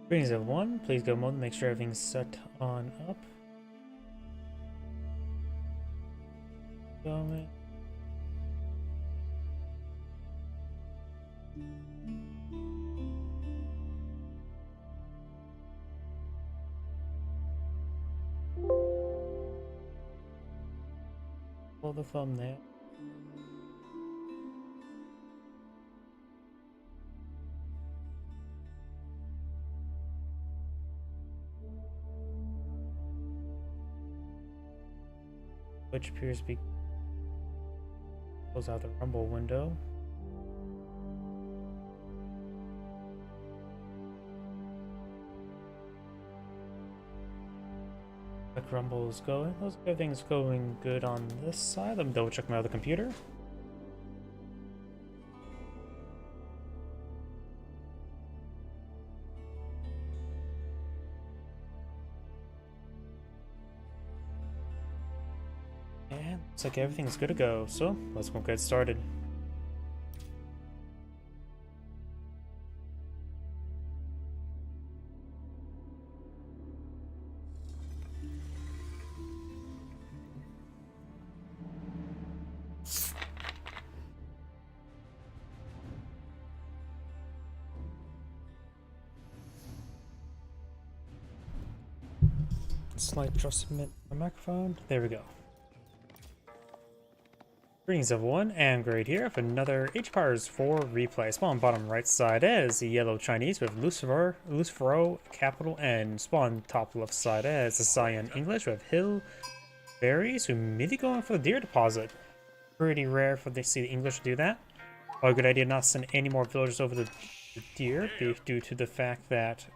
Greetings everyone, please go mode, make sure everything's set on up. Going. Pull the thumbnail. Which appears to be close out the rumble window. Like rumble is going. Looks like everything's going good on this side. Let me double check my other computer. And looks like everything's good to go. So let's go get started. Slight adjustment on the microphone. There we go. Greetings everyone, and Great here for another Age Powers 4 replay. Spawn bottom right side is the yellow Chinese with Lucifero, capital N. Spawn top left side is the Cyan English with Hill Berries, who immediately going for the deer deposit. Pretty rare for they see the English do that. Probably a good idea not to send any more villagers over the deer due to the fact that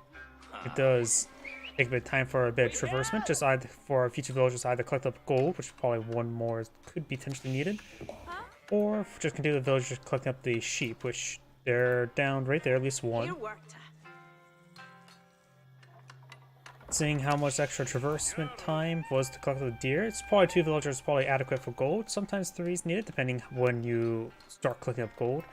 it does take a bit of time for a bit of traversement, just either for future villagers either collect up gold, which probably one more could be potentially needed, or just continue the villagers collecting up the sheep, which they're down right there, at least one. Seeing how much extra traversement time was to collect the deer, it's probably 2 villagers probably adequate for gold. Sometimes 3 is needed, depending when you start collecting up gold.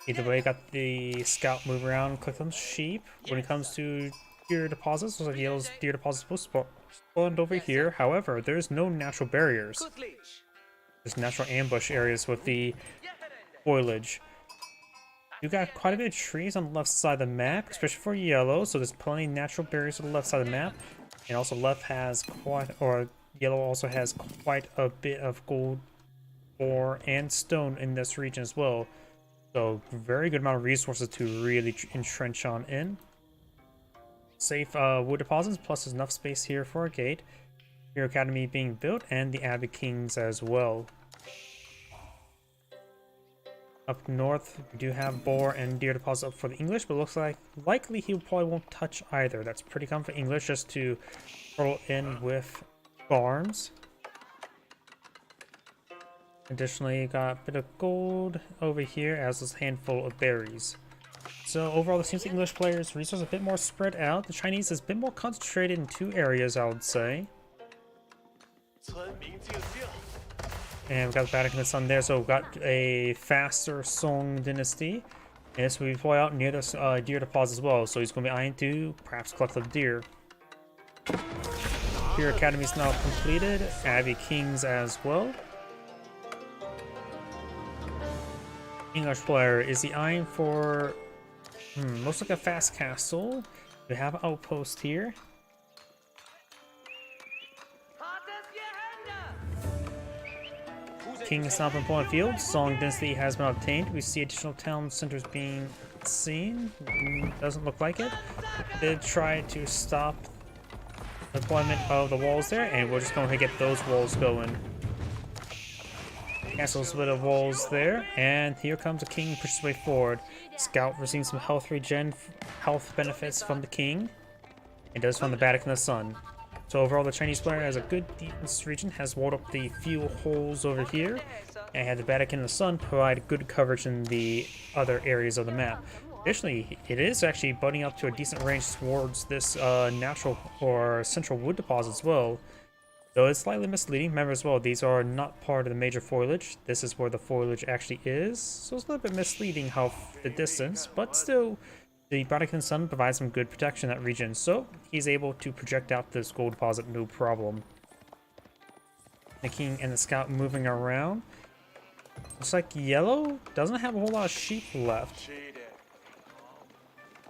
Either way, got the scout move around and collect them sheep. When it comes to deer deposits, looks like yellow's deer deposits spawned over here. However, there's no natural barriers. There's natural ambush areas with the foliage. You got quite a bit of trees on the left side of the map, especially for yellow, so there's plenty of natural barriers on the left side of the map. And also yellow also has quite a bit of gold, ore, and stone in this region as well. So very good amount of resources to really entrench on in. Safe wood deposits, plus there's enough space here for a gate. Hero Academy being built, and the Abbey Kings as well. Up north, we do have boar and deer deposits up for the English, but it looks like likely he probably won't touch either. That's pretty common for English, just to roll in with farms. Additionally, you got a bit of gold over here, as is a handful of berries. So overall, it seems the English players' resources a bit more spread out. The Chinese is a bit more concentrated in 2 areas, I would say. And we've got the Vatican Sun there, so we've got a faster Song Dynasty. And this will be probably out near this deer deposit as well, so he's going to be eyeing to perhaps collect the deer. Hero Academy is now completed, Abbey Kings as well. English player, is he eyeing for looks like a fast castle. We have an outpost here. King is now been put on field. Song density has been obtained. We see additional town centers being seen. Doesn't look like it. Did try to stop the deployment of the walls there, and we're just going to get those walls going. Castles with the walls there, and here comes the king, pushes his way forward. Scout receiving some health benefits from the king, and does from the Vatican of the Sun. So overall, the Chinese player has a good defense region, has walled up the few holes over here, and had the Vatican of the Sun provide good coverage in the other areas of the map. Additionally, it is actually butting up to a decent range towards this natural or central wood deposit as well. Though it's slightly misleading, remember as well, these are not part of the major foliage. This is where the foliage actually is, so it's a little bit misleading how the distance, but still The Barakan Sun provides some good protection in that region, so he's able to project out this gold deposit no problem. The king and the scout moving around. Looks like yellow doesn't have a whole lot of sheep left.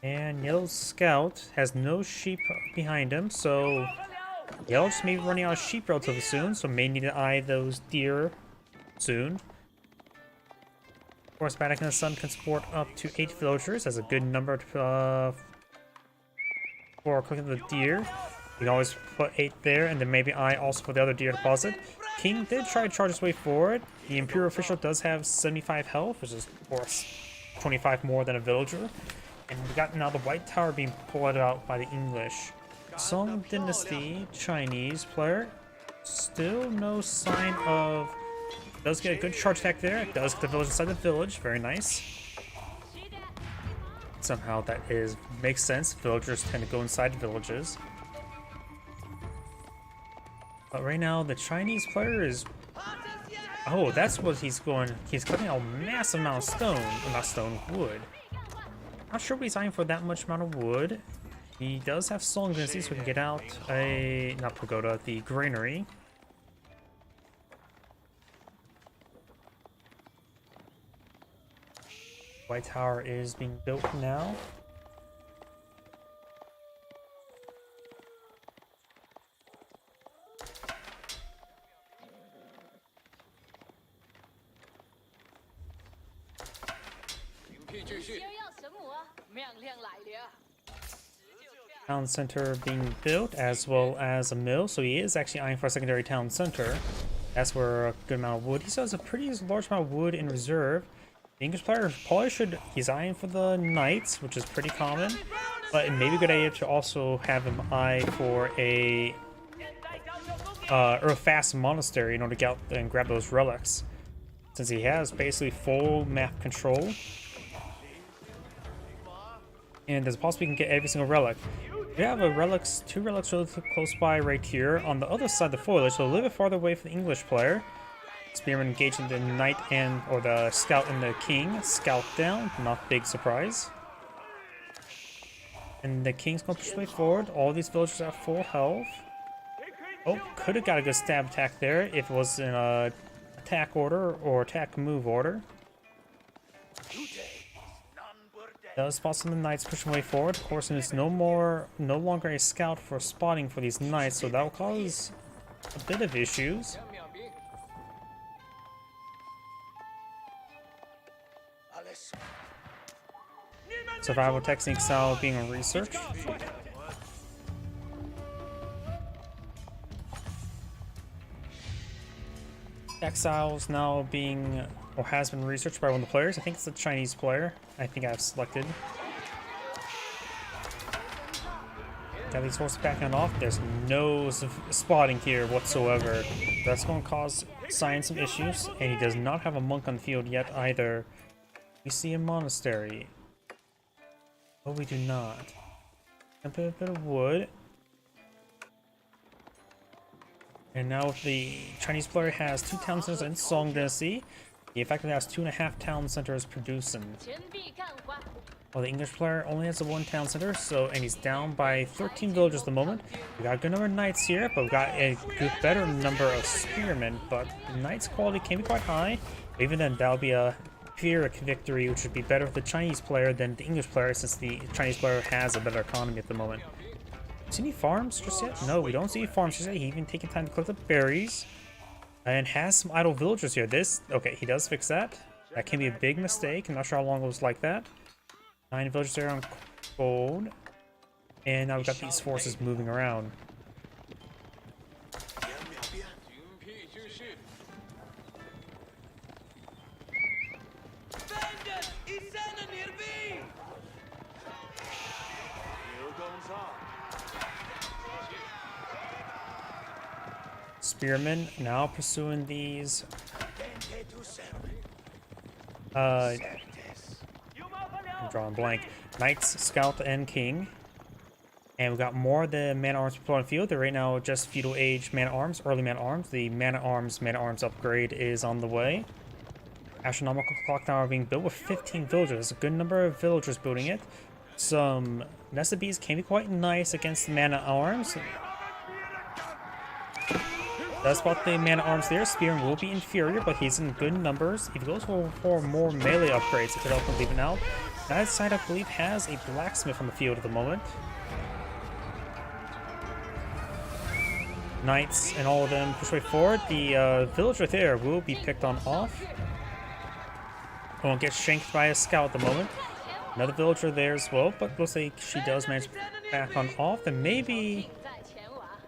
And yellow's scout has no sheep behind him, so yellow's maybe running out of sheep relatively soon, so may need to eye those deer soon. Of course, Barakan Sun can support up to 8 villagers as a good number to, for clicking the deer. You can always put 8 there, and then maybe eye also for the other deer deposit. King did try to charge his way forward. The Imperial official does have 75 health, which is, of course, 25 more than a villager. And we got now the White Tower being pulled out by the English. Song Dynasty Chinese player. Still no sign of... Does get a good charge attack there. It does get the village inside the village. Very nice. Somehow that makes sense. Villagers tend to go inside villages. But right now, the Chinese player is... Oh, that's what he's going... He's cutting a massive amount of stone. Not stone, wood. Not sure what he's eyeing for that much amount of wood. He does have Song Dynasty, so we can get out a... Not pagoda, the granary. White Tower is being built now. Town center being built, as well as a mill, so he is actually eyeing for a secondary town center. That's where a good amount of wood. He still has a pretty large amount of wood in reserve. The English player probably should... He's eyeing for the knights, which is pretty common, but it may be a good idea to also have him eye for a fast monastery in order to get out and grab those relics, since he has basically full map control. And there's a possibility we can get every single relic. We have two relics relatively close by right here on the other side of the foliage, so a little bit farther away from the English player. Spearman engaging the knight or the scout and the king. Scout down, not big surprise. And the king's going to push way forward. All these villagers are full health. Oh, could have got a good stab attack there if it was in a attack order or attack move order. Does spot some of the knights pushing way forward. Of course, there's no longer a scout for spotting for these knights, so that will cause a bit of issues. Survival technique style being researched. Exiles now being, or has been researched by one of the players. I think it's a Chinese player. I think I've selected. Got these horses backing off. There's no spotting here whatsoever. That's going to cause Science some issues, and he does not have a monk on the field yet either. We see a monastery. Oh, we do not. A bit of wood. And now the Chinese player has 2 town centers in Song Dynasty. He effectively has 2.5 town centers producing. While the English player only has the 1 town center, and he's down by 13 villagers at the moment. We got a good number of knights here, but we got a better number of spearmen. But the knights' quality can be quite high. But even then, that'll be a Pyrrhic victory, which would be better for the Chinese player than the English player, since the Chinese player has a better economy at the moment. See any farms just yet? No, we don't see any farms just yet. He even taking time to collect the berries. And has some idle villagers here. Okay, he does fix that. That can be a big mistake. I'm not sure how long it was like that. 9 villagers there on gold. And now we've got these forces moving around. Spearmen now pursuing these I'm drawing blank. Knights, Scout, and King. And we've got more of the man-at-arms people on the field. They're right now just feudal age man-at-arms, early man-at-arms. The man-at-arms upgrade is on the way. Astronomical clock tower being built with 15 villagers. A good number of villagers building it. Some Nesta Bees can be quite nice against the Man-at-Arms. Does spot the Man-at-Arms there. Spearman will be inferior, but he's in good numbers. If he goes for more melee upgrades, it could help him leave it out. That side, I believe, has a blacksmith on the field at the moment. Knights and all of them push way forward. The villager there will be picked on off. Won't get shanked by a scout at the moment. Another villager there as well, but looks like she does manage to back on off. Then maybe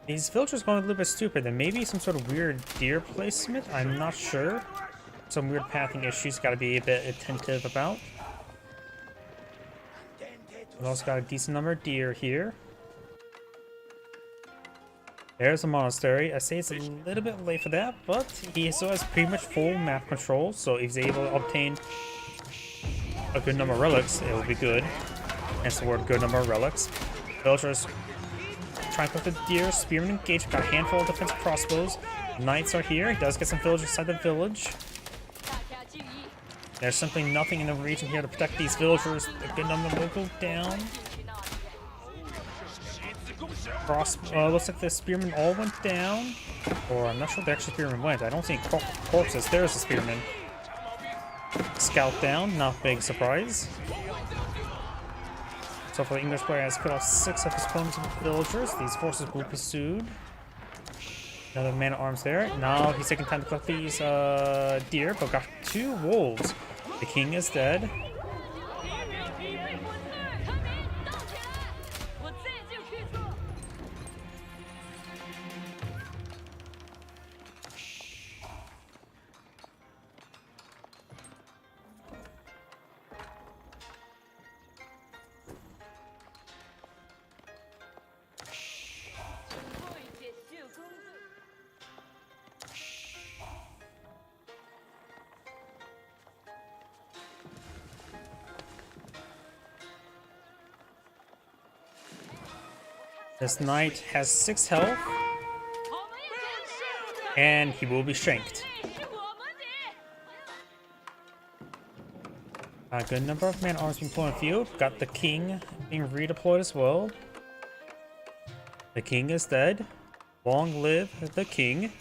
these villagers going a little bit stupid. Then maybe some sort of weird deer placement. I'm not sure. Some weird pathing issues. Got to be a bit attentive about. We've also got a decent number of deer here. There's a monastery. I say it's a little bit late for that, but he still has pretty much full map control, so if he's able to obtain a good number of relics, it will be good. Hence the word good number of relics. Villagers trying to put the deer. Spearman engaged. Got a handful of defensive crossbows. Knights are here. He does get some villagers inside the village. There's simply nothing in the region here to protect these villagers. A good number will go down. Looks like the spearmen all went down. Or I'm not sure if the actual spearmen went. I don't see corpses. There's the spearman. Scout down, not big surprise. So far the English player has cut off 6 of his opponent's villagers. These forces will be pursued. Another man-at-arms there. Now he's taking time to collect these deer, but got 2 wolves. The king is dead. This knight has 6 health, and he will be shanked. A good number of man-at-arms being put on the field. Got the king being redeployed as well. The king is dead. Long live the king.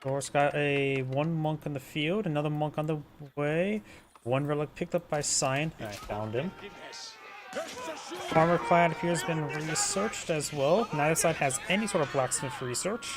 Thor's got one monk on the field, another monk on the way. One relic picked up by Cyan. I found him. Armor clad appears to have been researched as well. Neither side has any sort of blacksmith research.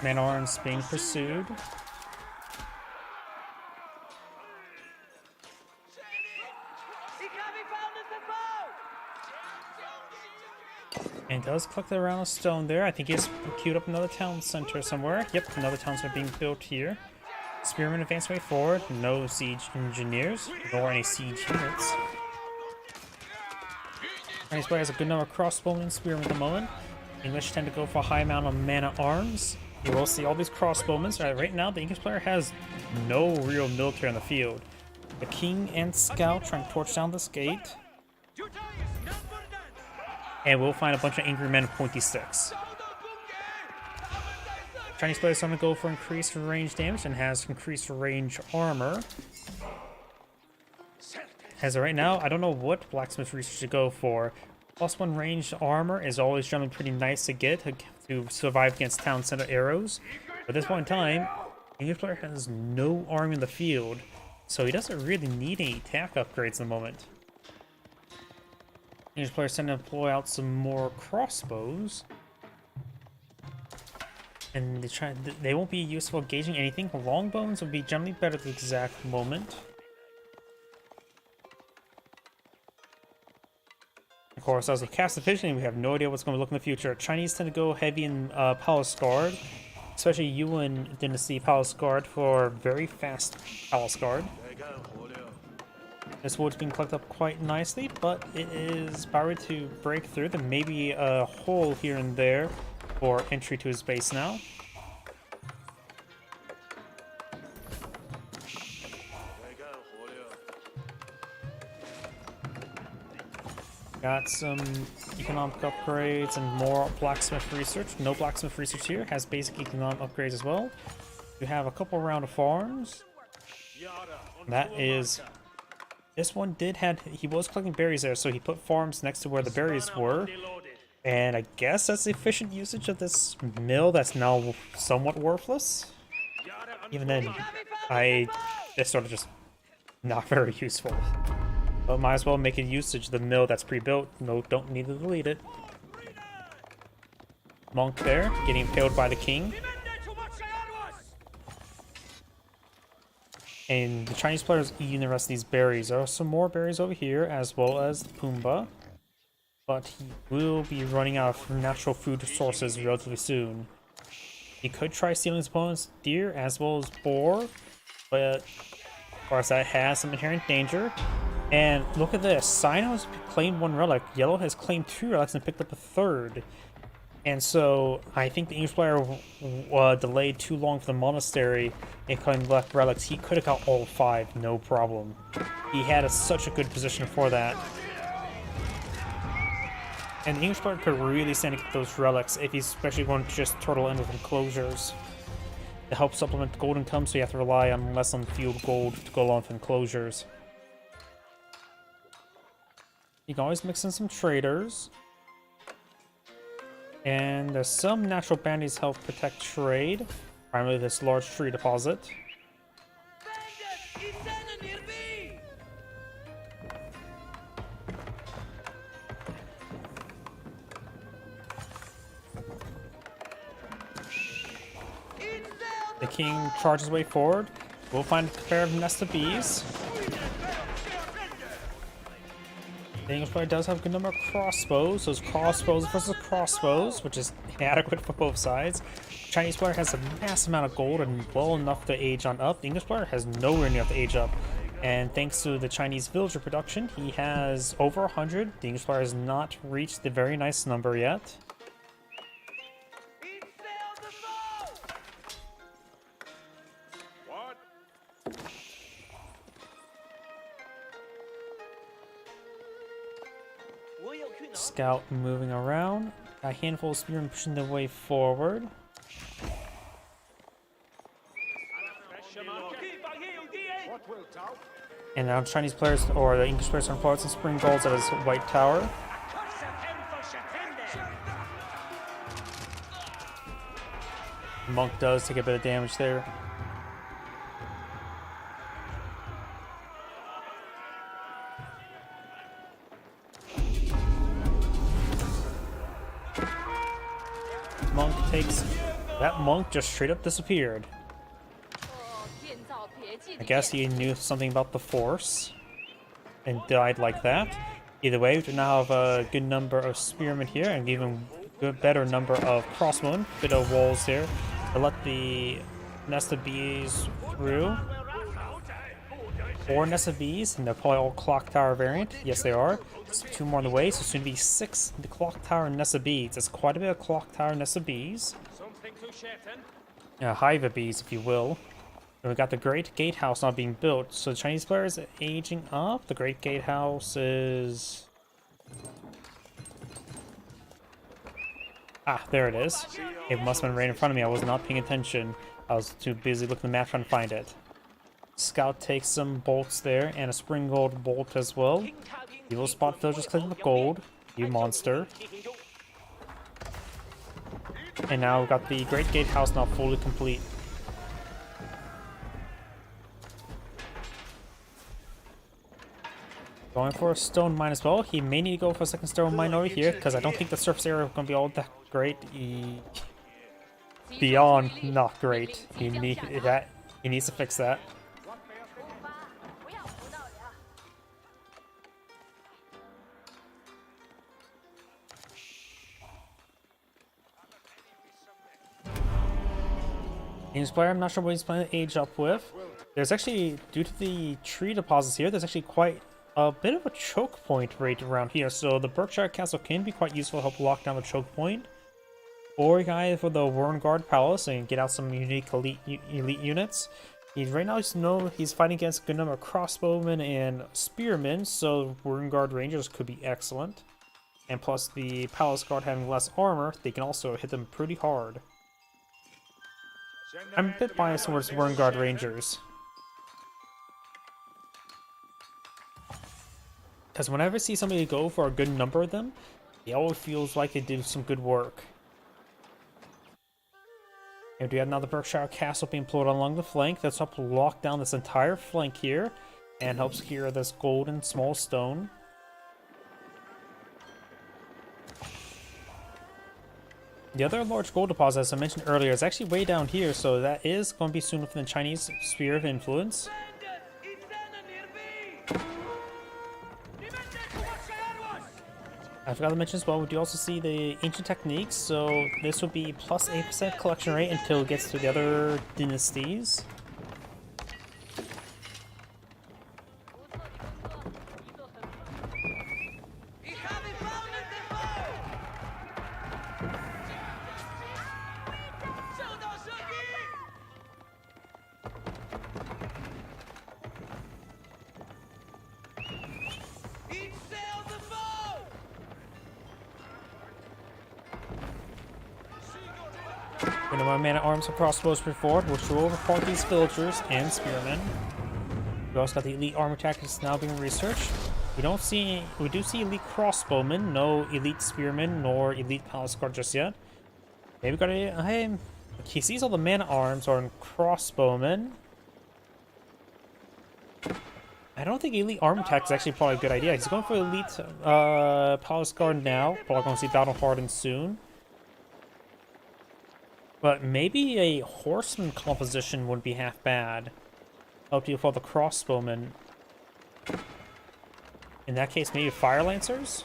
Man-at-arms being pursued. And does collect the round of stone there. I think he's queued up another town center somewhere. Yep, another town center being built here. Spearmen advance way forward. No siege engineers, nor any siege units. Chinese player has a good number of crossbowmen and spearmen at the moment. English tend to go for a high amount of man-at-arms. You will see all these crossbowmen. Right now, the English player has no real military on the field. The king and scout trying to torch down this gate. And we'll find a bunch of angry men with pointy sticks. Chinese player is going to go for increased range damage and has increased range armor. As of right now, I don't know what blacksmith research to go for. +1 ranged armor is always generally pretty nice to get to survive against town center arrows. But at this point in time, the English player has no army in the field, so he doesn't really need any attack upgrades at the moment. English players tend to employ out some more crossbows. And they won't be useful at gauging anything. Longbows will be generally better at the exact moment. Of course, as with Cast Division, we have no idea what's going to look in the future. Chinese tend to go heavy in Palace Guard, especially Yuan Dynasty Palace Guard for very fast Palace Guard. This wood's being collected up quite nicely, but it is about ready to break through. There may be a hole here and there for entry to his base now. Got some economic upgrades and more blacksmith research. No blacksmith research here. Has basic economic upgrades as well. You have a couple round of farms. That is... This one he was collecting berries there, so he put farms next to where the berries were. And I guess that's the efficient usage of this mill that's now somewhat worthless. Even then, it's sort of just not very useful. But might as well make a usage of the mill that's pre-built. No, don't need to delete it. Monk there, getting impaled by the king. And the Chinese player is eating the rest of these berries. There are some more berries over here, as well as Pumbaa. But he will be running out of natural food sources relatively soon. He could try stealing his opponent's deer, as well as boar. But, of course, that has some inherent danger. And look at this. Sino has claimed 1 relic. Yellow has claimed 2 relics and picked up a 3rd. And so I think the English player delayed too long for the monastery and claimed left relics. He could have got all 5, no problem. He had such a good position for that. And the English player could really stand to get those relics if he's especially going to just turtle in with enclosures. To help supplement the gold income, so you have to rely on less on field gold to go along with enclosures. You can always mix in some traders. And there's some natural bounties help protect trade. Primarily this large tree deposit. The king charges way forward. We'll find a pair of nest of bees. The English player does have a good number of crossbows. Those crossbows versus crossbows, which is inadequate for both sides. The Chinese player has a massive amount of gold and well enough to age on up. The English player has nowhere near enough to age up. And thanks to the Chinese villager production, he has over 100. The English player has not reached the very nice number yet. Scout moving around. A handful of spearmen pushing their way forward. And now Chinese players, or the English players, are pulling some spring golds at his white tower. Monk does take a bit of damage there. Monk takes... That monk just straight up disappeared. I guess he knew something about the Force and died like that. Either way, we now have a good number of spearmen here and even better number of crossbowmen. Bit of walls here to let the nest of bees through. 4 nest of bees, and they're probably all clock tower variant. Yes, they are. There's 2 more on the way, so soon to be 6 the clock tower and nest of bees. That's quite a bit of clock tower and nest of bees. Hive of bees, if you will. And we got the Great Gatehouse not being built, so the Chinese player is aging up. The Great Gatehouse is... Ah, there it is. It must have been right in front of me. I was not paying attention. I was too busy looking at the map trying to find it. Scout takes some bolts there, and a spring gold bolt as well. You will spot villagers clicking with gold, you monster. And now we've got the Great Gatehouse now fully complete. Going for a stone mine as well. He may need to go for a second stone mine over here, because I don't think the surface area is going to be all that great. Beyond not great. He needs to fix that. Games player, I'm not sure what he's planning to age up with. There's actually, due to the tree deposits here, there's actually quite a bit of a choke point right around here. So the Berkshire Castle can be quite useful to help lock down the choke point. Or you can for the Warrenguard Palace and get out some unique elite units. Right now he's fighting against a good number of crossbowmen and spearmen, so Warrenguard Rangers could be excellent. And plus the Palace Guard having less armor, they can also hit them pretty hard. I'm a bit biased towards Warrenguard Rangers. Because whenever I see somebody go for a good number of them, it always feels like they did some good work. And we have now the Berkshire Castle being pulled along the flank. That's helped lock down this entire flank here and help secure this golden small stone. The other large gold deposit, as I mentioned earlier, is actually way down here, so that is going to be soon within the Chinese sphere of influence. I forgot to mention as well, we do also see the ancient techniques, so this would be plus 8% collection rate until it gets to the other dynasties. My man-at-arms and crossbows forward, which will overpower these villagers and spearmen. We also got the elite armor tactics now being researched. We do see elite crossbowmen, no elite spearmen nor elite palace guard just yet. Maybe got a he sees all the man-at-arms or crossbowmen. I don't think elite armor tactics is actually probably a good idea. He's going for elite palace guard now. Probably going to see battle hardened soon. But maybe a horseman composition wouldn't be half bad. Help you for the crossbowmen. In that case, maybe fire lancers?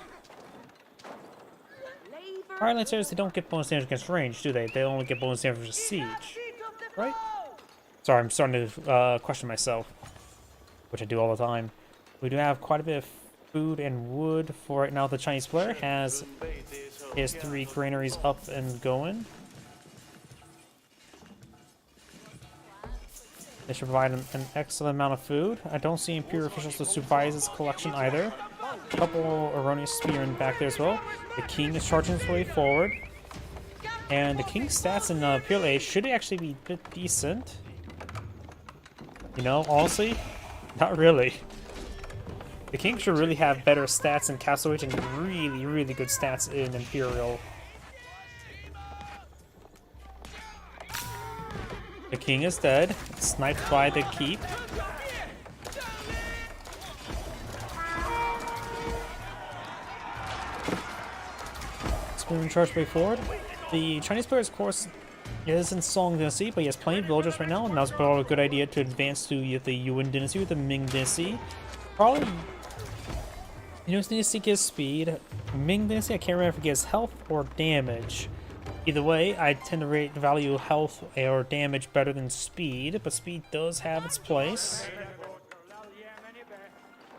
Fire lancers, they don't get bonus damage against range, do they? They only get bonus damage against siege. Right? Sorry, I'm starting to question myself. Which I do all the time. We do have quite a bit of food and wood for right now. The Chinese player has his 3 granaries up and going. They should provide an excellent amount of food. I don't see Imperial officials to supervise this collection either. A couple erroneous spearmen back there as well. The king is charging his way forward. And the king's stats in Imperial Age should actually be a bit decent. You know, honestly, not really. The king should really have better stats in Castle Age and really, really good stats in Imperial. The king is dead, sniped by the keep. Spearman charge way forward. The Chinese player, of course, is in Song Dynasty, but he has plenty of villagers right now, and now's probably a good idea to advance to the Yuan Dynasty or the Ming Dynasty. Probably, Yuan Dynasty gives speed. Ming Dynasty, I can't remember if it gives health or damage. Either way, I tend to value health or damage better than speed, but speed does have its place.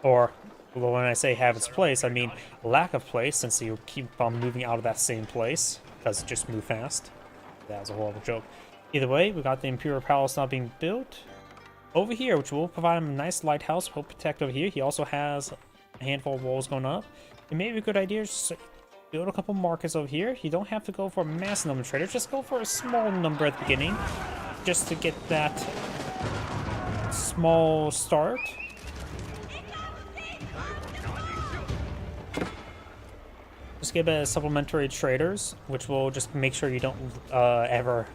Or, well, when I say have its place, I mean lack of place, since you keep on moving out of that same place. Does just move fast. That was a horrible joke. Either way, we got the Imperial Palace now being built. Over here, which will provide him a nice lighthouse, will protect over here. He also has a handful of walls going up. It may be a good idea to build a couple markets over here. You don't have to go for a mass number of traders, just go for a small number at the beginning, just to get that small start. Just get a supplementary traders, which will just make sure you don't ever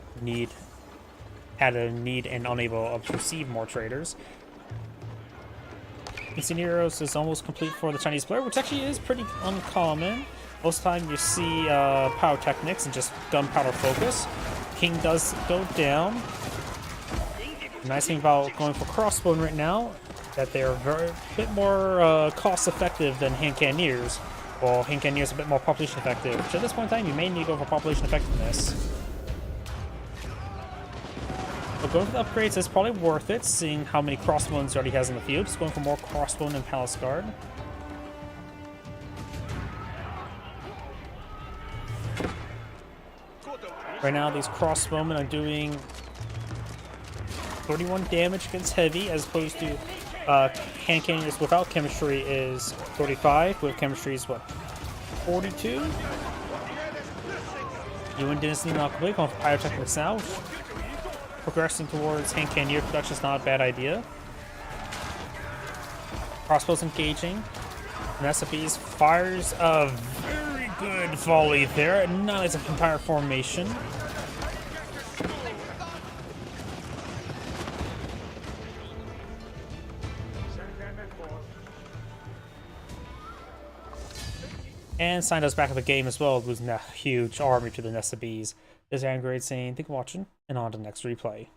had a need and unable to receive more traders. Instant Heroes is almost complete for the Chinese player, which actually is pretty uncommon. Most of the time you see pyrotechnics and just gunpowder focus. King does go down. The nice thing about going for crossbow right now, that they're a bit more cost effective than hand cannoneers. Well, hand cannoneers are a bit more population effective, which at this point in time you may need to go for population effectiveness. But going for the upgrades is probably worth it, seeing how many crossbones he already has in the field. Just going for more crossbone and palace guard. Right now, these crossbowmen are doing 31 damage against heavy, as opposed to hand cannons without chemistry is 35. With chemistry is what, 42? UN didn't need not complete, going for pyrotechnics now. Progressing towards hand cannoneer production is not a bad idea. Crossbows engaging. Recipes fires a very good volley there. Nice entire formation. And signed us back to the game as well, losing a huge army to the Nest of Bees. This is Android saying, thank you for watching, and on to the next replay.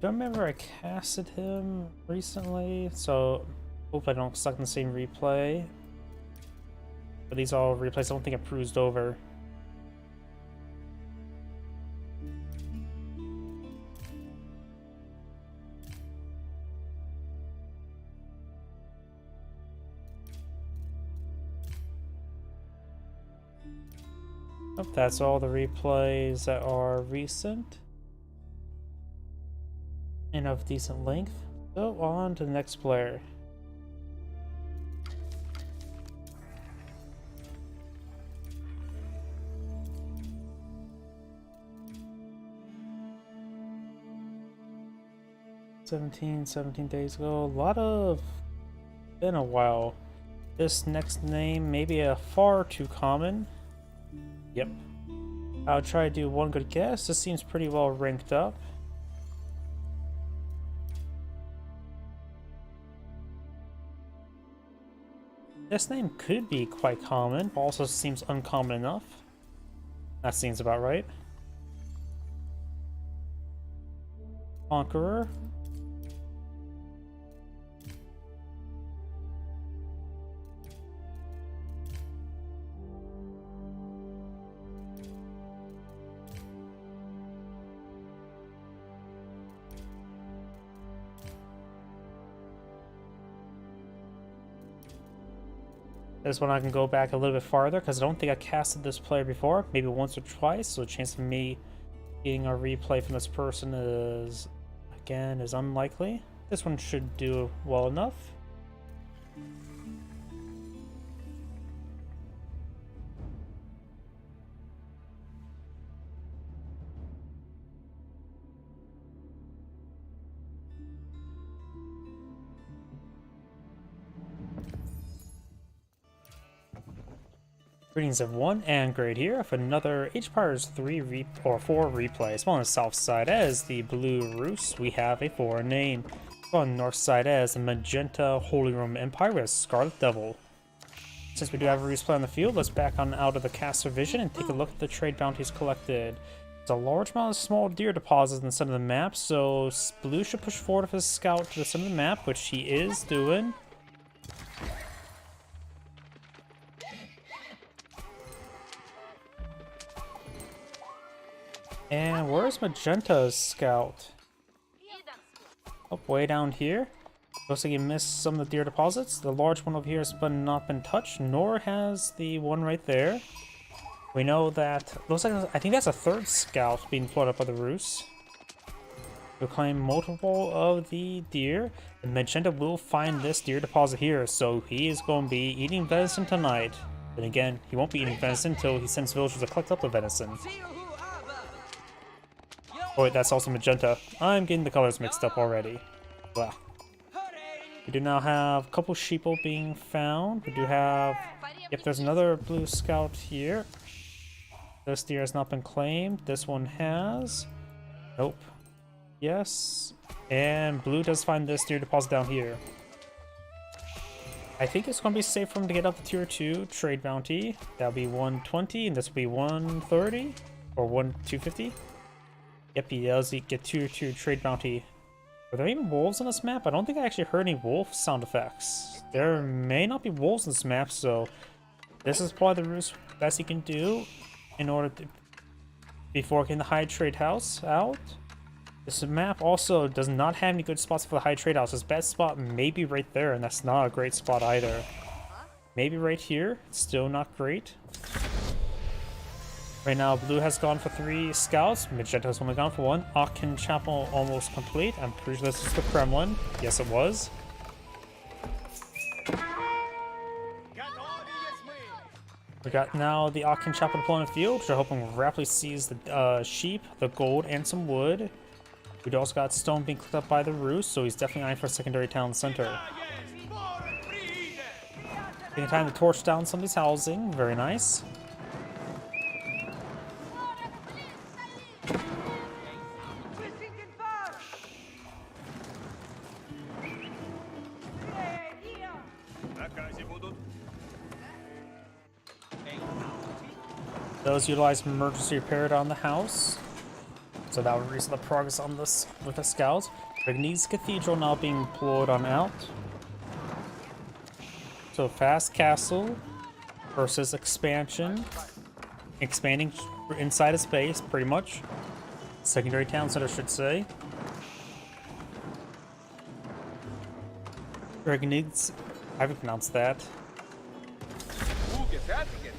Don't remember I casted him recently, so hope I don't suck in the same replay. But these are all replays I don't think I cruised over. Nope, that's all the replays that are recent and of decent length. So on to the next player. Seventeen days ago. A lot of... been a while. This next name may be a far too common. Yep. I'll try to do one good guess. This seems pretty well ranked up. This name could be quite common, but also seems uncommon enough. That seems about right. Conqueror. This one I can go back a little bit farther because I don't think I casted this player before, maybe once or twice, so the chance of me getting a replay from this person is, again, is unlikely. This one should do well enough. Greetings everyone, and Grade here for another HPARS 4 replay. It's on the south side as the Blue Roost. We have a foreign name. On the north side as the Magenta Holy Roman Empire with Scarlet Devil. Since we do have a Roost play on the field, let's back on out of the caster vision and take a look at the trade bounties collected. There's a large amount of small deer deposits in the center of the map, so Blue should push forward with his scout to the center of the map, which he is doing. And where's Magenta's scout? Oh, way down here. Looks like he missed some of the deer deposits. The large one over here has not been touched, nor has the one right there. We know that, looks like, I think that's a third scout being pulled up by the Roost. We'll claim multiple of the deer, and Magenta will find this deer deposit here, so he is going to be eating venison tonight. Then again, he won't be eating venison until he sends villagers to collect up the venison. Oh wait, that's also Magenta. I'm getting the colors mixed up already. Wow. We do now have a couple sheeple being found. We do have... Yep, there's another blue scout here. This deer has not been claimed. This one has. Nope. Yes. And blue does find this deer deposit down here. I think it's going to be safe for him to get up to tier 2 trade bounty. That'll be 120 and this will be 130 or 250. Yep, he does get tier 2 trade bounty. Are there even wolves on this map? I don't think I actually heard any wolf sound effects. There may not be wolves on this map, so this is probably the best he can do. in order to before getting the high trade house out. This map also does not have any good spots for the high trade house. His best spot may be right there, and that's not a great spot either. Maybe right here. Still not great. Right now, blue has gone for 3 scouts. Magenta has only gone for 1. Aachen Chapel almost complete. I'm pretty sure this is the Kremlin. Yes, it was. We got now the Aachen Chapel deployment field, which we're hoping rapidly sees the sheep, the gold, and some wood. We also got stone being clicked up by the Rus, so he's definitely eyeing for a secondary town center. Taking time to torch down some of these housing. Very nice. Those utilize emergency repair on the house, so that would reset the progress on this with the scouts. Regni's Cathedral now being deployed on out. So fast castle versus expansion. Expanding inside of space, pretty much. Secondary town center, should say. Regni's, I haven't pronounced that.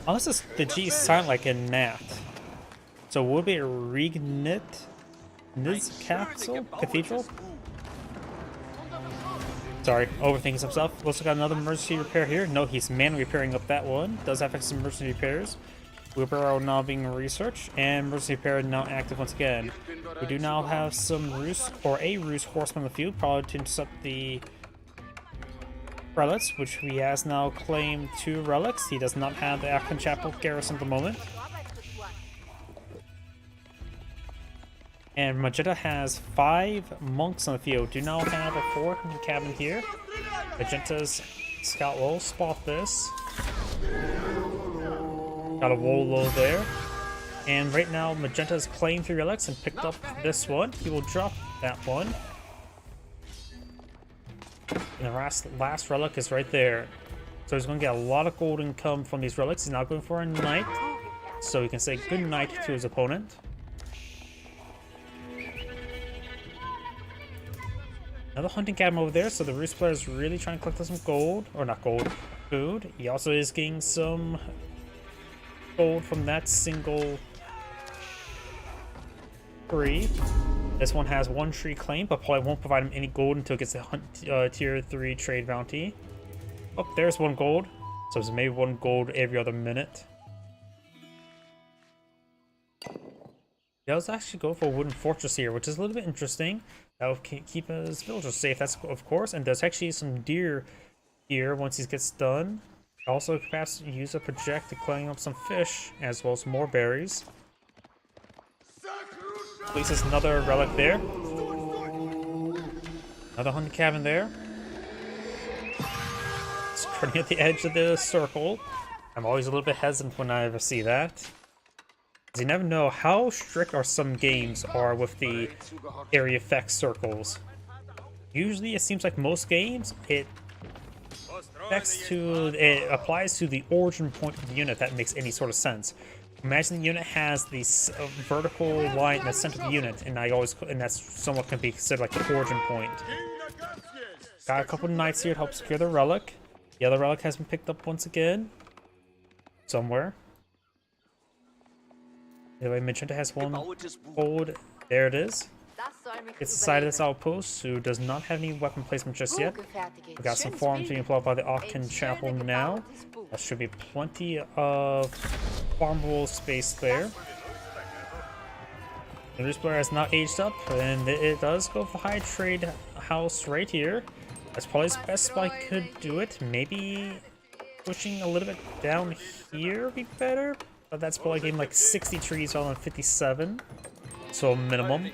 Unless it's the G sound like a gnat. So would it be a Regnit Castle? Cathedral? Sorry, overthinking some stuff. Also got another emergency repair here. No, he's manually repairing up that one. Does have some emergency repairs. Wheelbarrow now being researched, and emergency repair now active once again. We do now have some Rus, or a Rus horseman in the field, probably to intercept the relics, which he has now claimed 2 relics. He does not have the Aachen Chapel garrison at the moment. And Magenta has 5 monks on the field. Do now have a 4 cabin here. Magenta's scout will spot this. Got a Wolo there. And right now Magenta's claimed 3 relics and picked up this one. He will drop that one. And the last relic is right there. So he's going to get a lot of gold income from these relics. He's now going for a knight, so he can say good night to his opponent. Another hunting cabin over there, so the Rus player is really trying to collect some gold. Or not gold, food. He also is getting some gold from that single tree. This one has 1 tree claim, but probably won't provide him any gold until it gets a tier 3 trade bounty. Oh, there's 1 gold. So it's maybe 1 gold every other minute. He does actually go for a wooden fortress here, which is a little bit interesting. That will keep his villagers safe, that's of course. And there's actually some deer here once he gets done. Also, perhaps use a project to clean up some fish, as well as more berries. Places another relic there. Another hunting cabin there. Starting at the edge of the circle. I'm always a little bit hesitant when I ever see that. Because you never know how strict are some games are with the area effect circles. Usually it seems like most games, it applies to the origin point of the unit. That makes any sort of sense. Imagine the unit has this vertical line in the center of the unit, and that's somewhat can be considered like the origin point. Got a couple of knights here to help secure the relic. The other relic has been picked up once again. Somewhere. Anyway, Magenta has 1 gold. There it is. It's the side of this outpost, who does not have any weapon placement just yet. We got some farms being applied by the Aachen Chapel now. That should be plenty of farmable space there. The Rus player has not aged up, and it does go for high trade house right here. That's probably the best spot I could do it. Maybe pushing a little bit down here would be better, but that's probably getting like 60 trees rather than 57, so minimum.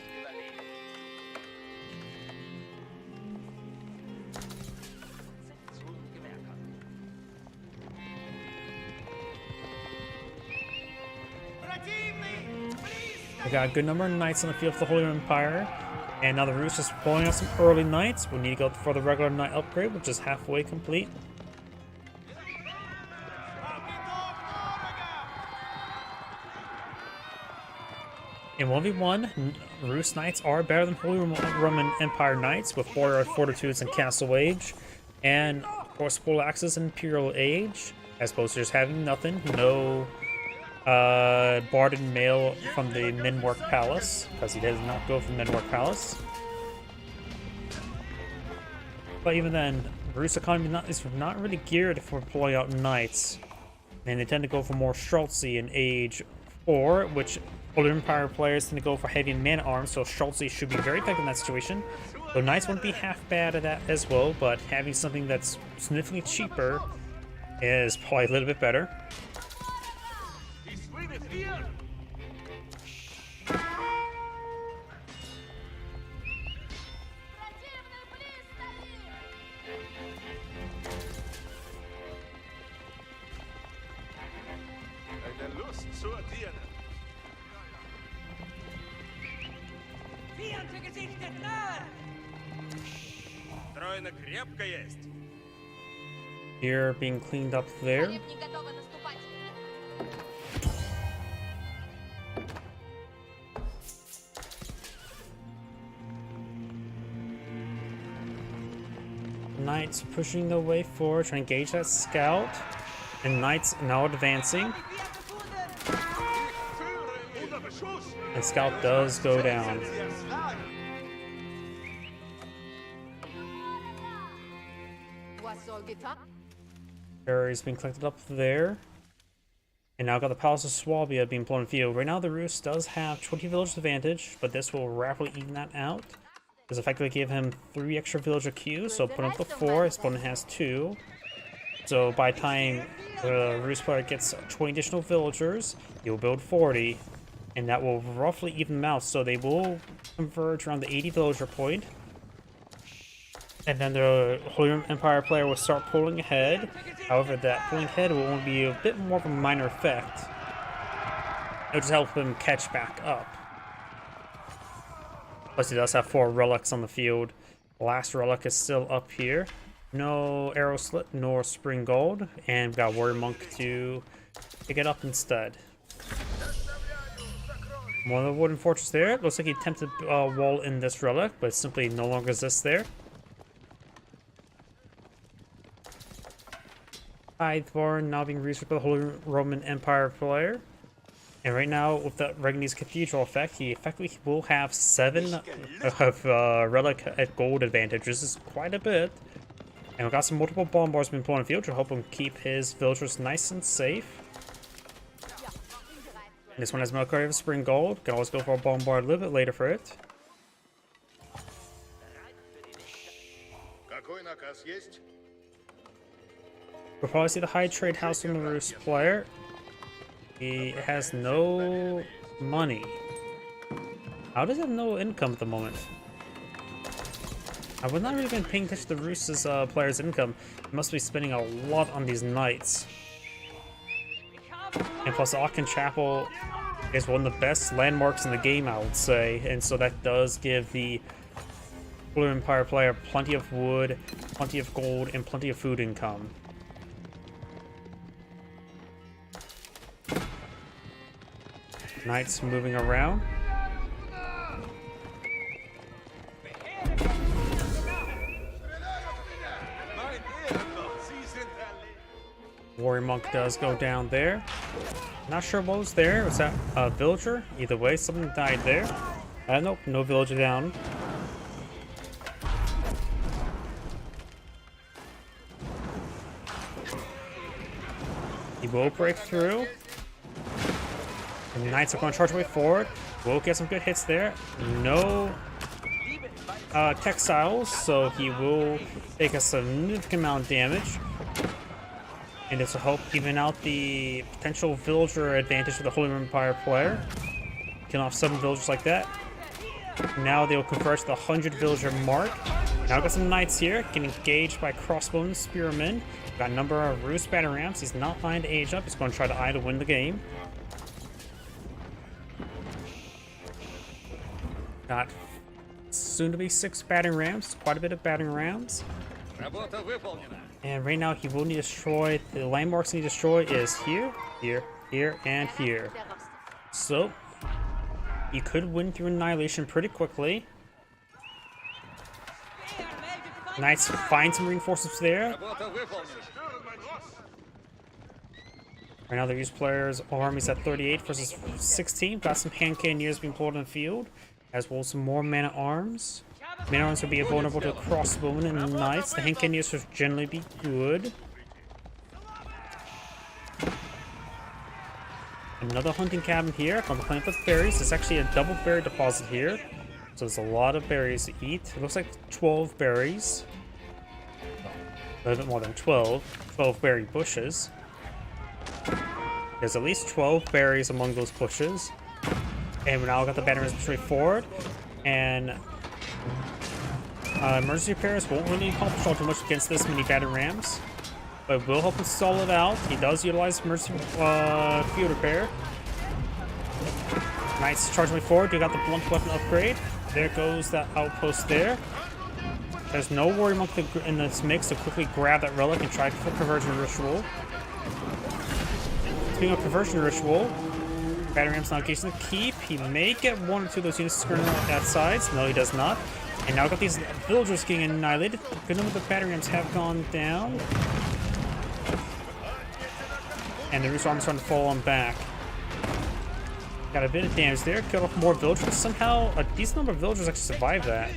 We got a good number of knights on the field for the Holy Empire. And now the Rus is pulling out some early knights. We need to go for the regular knight upgrade, which is halfway complete. In 1v1, Rus Knights are better than Holy Roman Empire Knights with Warrior Fortitudes and Castle Age, and of course Axis and Imperial Age, as opposed to just having nothing. No Barded Mail from the Minwark Palace, because he does not go for the Minwark Palace. But even then, Rus economy is not really geared for pulling out Knights, and they tend to go for more Schultzy in Age 4, which Older Empire players tend to go for heavy man-at-arms, so Schultzy should be very effective in that situation. So Knights wouldn't be half bad at that as well, but having something that's significantly cheaper is probably a little bit better. Here being cleaned up there. Knights pushing their way forward, trying to engage that scout. And Knights now advancing. And scout does go down. Barry's been collected up there. And now got the Palace of Swabia being blown in field. Right now the Rus does have 20 village advantage, but this will rapidly even that out. Does effectively give him 3 extra villager queues, so put him up to 4, his opponent has 2. So by the time the Rus player gets 20 additional villagers, he'll build 40, and that will roughly even them out, so they will converge around the 80 villager point. And then the Holy Empire player will start pulling ahead. However, that pulling ahead will only be a bit more of a minor effect. It'll just help him catch back up. Plus, he does have 4 relics on the field. The last relic is still up here. No Arrow Slit nor Spring Gold. And we've got Warrior Monk to pick it up instead. More of the Wooden Fortress there. Looks like he attempted to wall in this relic, but it simply no longer exists there. Tithe now being researched by the Holy Roman Empire player. And right now, with the Regni's Cathedral effect, he effectively will have 7 of relic at gold advantage. This is quite a bit. And we've got some multiple bomb bars being put on the field to help him keep his villagers nice and safe. And this one has Melchior of Spring Gold. Can always go for a bomb bar a little bit later for it. We'll probably see the high trade house from the Rus player. He has no money. How does he have no income at the moment? I was not really been paying attention to the Rus's player's income. He must be spending a lot on these knights. And plus, Aachen Chapel is one of the best landmarks in the game, I would say. And so that does give the Blue Empire player plenty of wood, plenty of gold, and plenty of food income. Knights moving around. Warrior Monk does go down there. Not sure what was there. Was that a villager? Either way, something died there. Nope, no villager down. He will break through. And the Knights are going to charge way forward. Will get some good hits there. No textiles, so he will take a significant amount of damage. And this will help even out the potential villager advantage for the Holy Empire player. Kill off 7 villagers like that. Now they'll convert to the 100 villager mark. Now got some Knights here, getting engaged by crossbow spearmen. Got a number of Rus battering rams. He's not trying to age up. He's going to try to either win the game. Got soon to be 6 battering rams, quite a bit of battering rams. And right now he will need to destroy, the landmarks he need to destroy is here, here, here, and here. So, You could win through Annihilation pretty quickly. Knights find some reinforcements there. Right now, the Rus players' army's at 38 versus 16. Got some hand cannoneers being pulled in the field, as well as some more man-at-arms. Man-at-arms will be vulnerable to crossbowmen and knights. The hand cannoneers should generally be good. Another hunting cabin here. I'm playing with berries. It's actually a double berry deposit here. So there's a lot of berries to eat. It looks like 12 berries. A little bit more than 12. 12 berry bushes. There's at least 12 berries among those bushes. And we now got the batteries straight forward. And emergency repairs won't really accomplish all too much against this many battery rams. But will help him stall it out. He does utilize emergency field repair. Knights charging forward. You got the blunt weapon upgrade. There goes that outpost there. There's no worry in this mix to quickly grab that relic and try for conversion ritual. Speaking of conversion ritual, battery ram's not engaged in the keep. He may get one or two of those units skirting on that side. No, he does not. And now we've got these villagers getting annihilated. Good number of the battery rams have gone down. And the Rus army's starting to fall on back. Got a bit of damage there. Killed off more villagers. Somehow, a decent number of villagers actually survived that.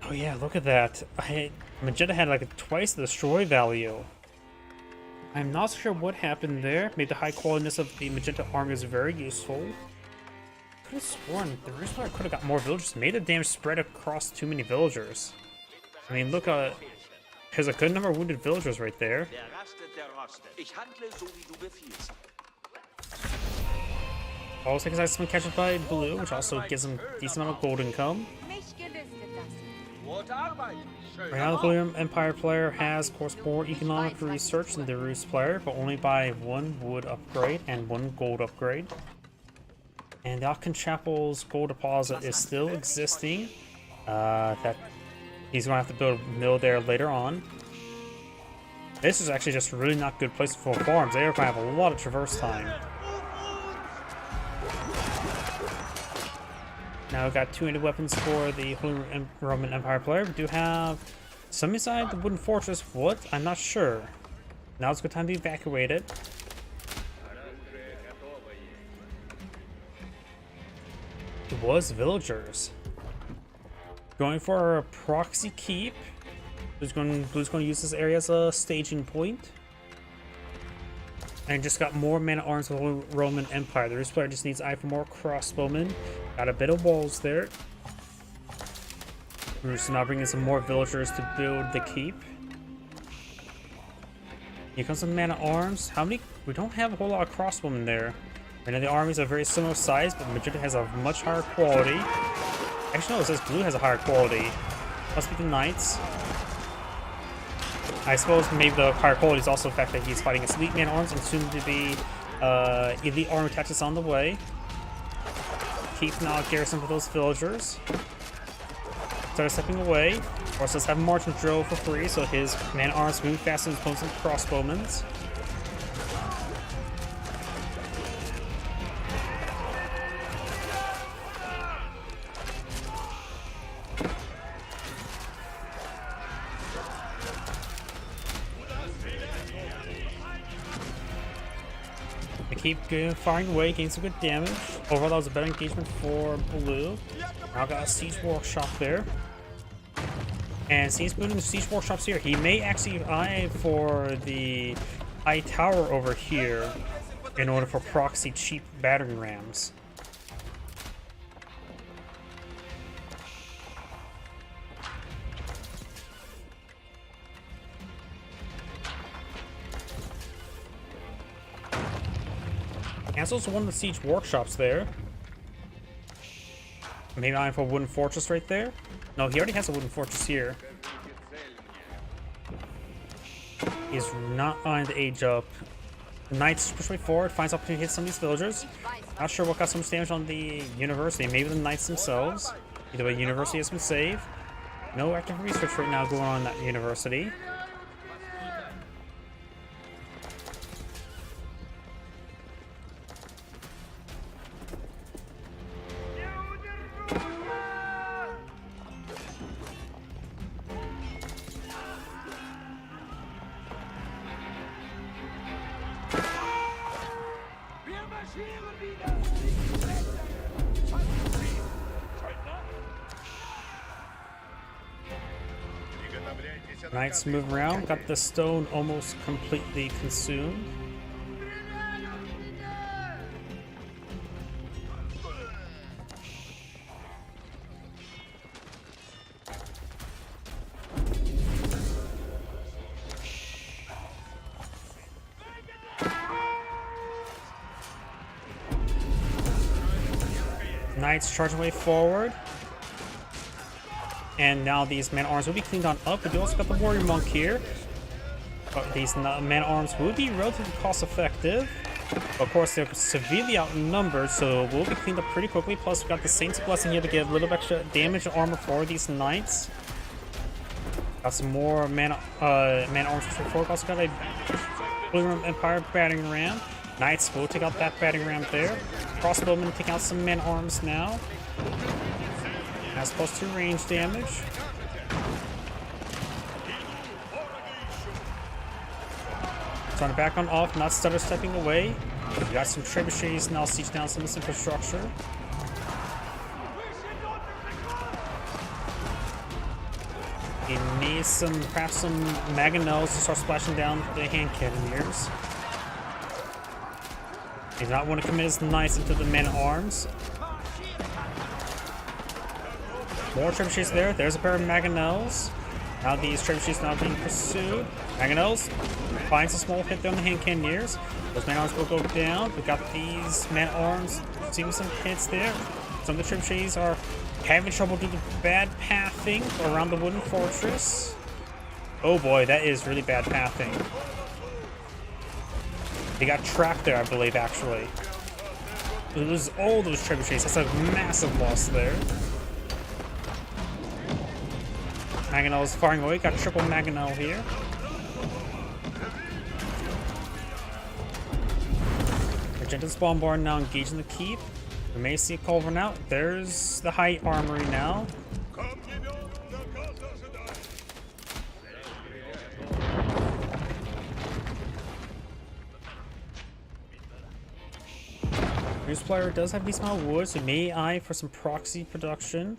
Oh yeah, look at that. Magenta had like twice the destroy value. I'm not sure what happened there. Maybe the high qualityness of the Magenta army is very useful. Could have sworn the Rus player could have got more villagers. Made the damage spread across too many villagers. I mean, look at... There's a good number of wounded villagers right there. Also, because I have some catch up by blue, which also gives him a decent amount of gold income. Right now, the Blue Empire player has, of course, more economic research than the Rus player, but only by 1 wood upgrade and 1 gold upgrade. And the Aachen Chapel's gold deposit is still existing. That he's going to have to build a mill there later on. This is actually just a really not good place for farms. They are going to have a lot of traverse time. Now we've got 200 weapons for the Holy Roman Empire player. We do have some inside the wooden fortress. What? I'm not sure. Now's a good time to evacuate it. It was villagers. Going for a proxy keep. Blue's going to use this area as a staging point. And just got more man-at-arms for the Roman Empire. The Rus player just needs eye for more crossbowmen. Got a bit of walls there. We're just now bringing some more villagers to build the keep. Here comes some man-at-arms. How many? We don't have a whole lot of crossbowmen there. Right now the armies are very similar size, but Magenta has a much higher quality. Actually, no, it says Blue has a higher quality. Must be the Knights. I suppose maybe the higher quality is also the fact that he's fighting his elite man-at-arms and soon to be elite armor tactics on the way. Keep now garrison for those villagers. Start stepping away. Of course, let's have Martin drill for free, so his man-at-arms move faster than opponents and crossbowmen. Keep firing away, getting some good damage. Overall, that was a better engagement for Blue. Now got a Siege Workshop there. And he's building the Siege Workshops here. He may actually eye for the high tower over here in order for proxy cheap battering rams. Cancels one of the Siege Workshops there. Maybe eyeing for a wooden fortress right there. No, he already has a wooden fortress here. He's not eyeing the age up. The Knights push way forward, finds opportunity to hit some of these villagers. Not sure what got so much damage on the University. Maybe the Knights themselves. Either way, University has been saved. No active research right now going on in that University. Knights move around. Got the stone almost completely consumed. Knights charge away forward. And now these man-arms will be cleaned on up. We also got the warrior monk here. But these man-arms will be relatively cost-effective. Of course, they're severely outnumbered, so we'll be cleaned up pretty quickly. Plus, we got the Saint's Blessing here to give a little extra damage and armor for these knights. Got some more man-arms to forward. Also got a Blue Room Empire battering ram. Knights will take out that battering ram there. Crossbowmen take out some man-arms now. As opposed to range damage. Turn it back on off, not stutter stepping away. We got some trebuchets now siege down some of this infrastructure. He needs perhaps some mangonels to start splashing down the hand cannoneers. He does not want to commit his knights into the man-at-arms. More trebuchets there. There's a pair of mangonels. Now these trebuchets now being pursued. Mangonels finds a small hit there on the hand cannoneers. Those man-arms will go down. We got these man-arms seeing some hits there. Some of the trebuchets are having trouble due to bad pathing around the wooden fortress. Oh boy, that is really bad pathing. They got trapped there, I believe, actually. It was all those trebuchets. That's a massive loss there. Mangonel is firing away. Got triple Mangonel here. Magenta's bombard now engaging the keep. We may see a culverin out. There's the high armory now. This player does have decent amount of wood, so may eye for some proxy production.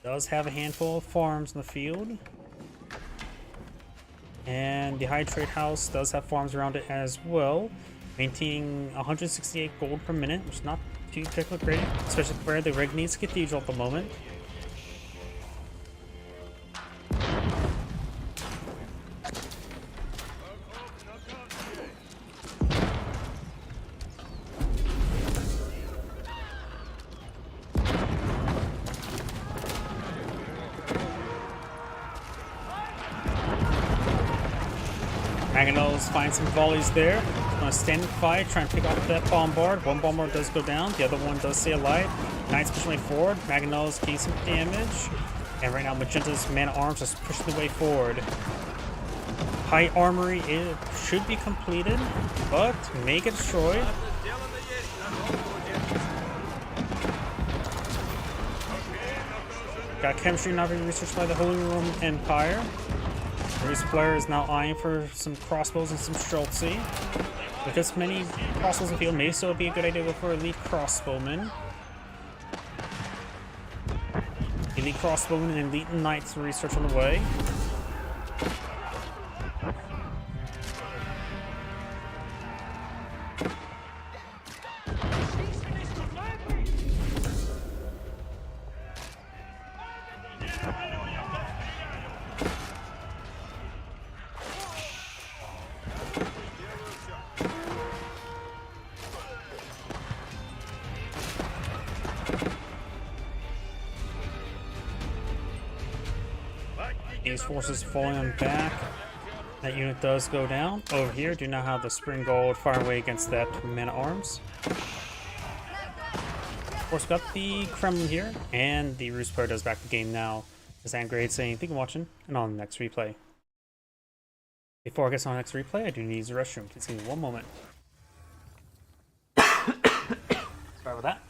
Does have a handful of farms in the field. And the High Trade House does have farms around it as well. Maintaining 168 gold per minute, which is not too particularly great, especially for the Regnice Cathedral at the moment. Mangonels find some volleys there. Gonna stand and fight, try and pick off that bombard. One bombard does go down, the other one does stay alive. Knights pushing way forward. Mangonels gain some damage. And right now Magenta's man-at-arms is pushing the way forward. High armory should be completed, but may get destroyed. Got chemistry now being researched by the Holy Roman Empire. This player is now eyeing for some crossbows and some Streltsy. With this many crossbows in the field, may still be a good idea to go for elite crossbowmen. Elite crossbowmen and elite knights research on the way. These forces falling on back. That unit does go down. Over here, do not have the Spring Gold fire away against that man-at-arms. Of course, got the Kremlin here, and the Roost player does back the game now. As Angrade saying, thank you for watching, and on the next replay. Before I get on the next replay, I do need to use the restroom. Please give me one moment. Sorry about that.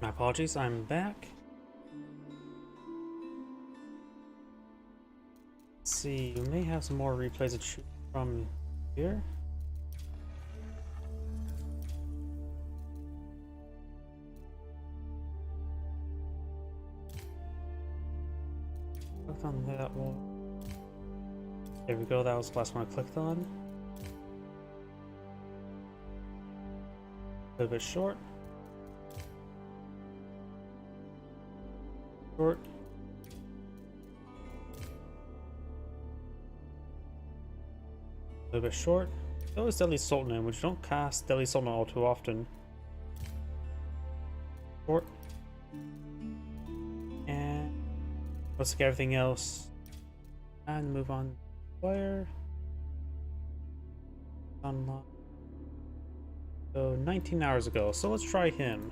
My apologies, I'm back. Let's see, you may have some more replays to choose from here. Clicked on that one. There we go, that was the last one I clicked on. A little bit short. Short. A little bit short. That was Deadly Sultan, which don't cast Deadly Sultan all too often. Short. And let's get everything else. And move on. Player. Unlock. So 19 hours ago. So let's try him.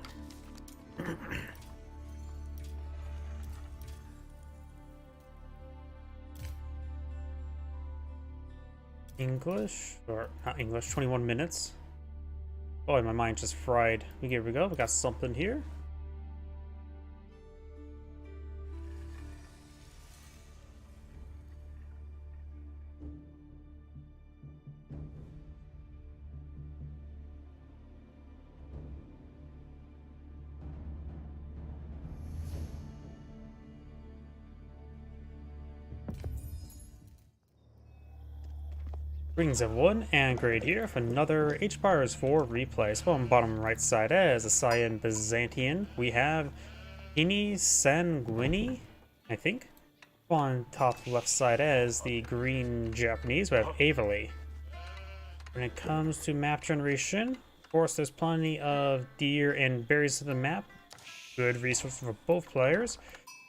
English, or not English, 21 minutes. Oh, my mind just fried. Here we go, we got something here. Greetings everyone, and Grade here for another H-Bars 4 replay. So on bottom right side as a Cyan Byzantine, we have Ini Sanguini, I think. On top left side as the green Japanese, we have Averly. When it comes to map generation, of course there's plenty of deer and berries in the map. Good resource for both players.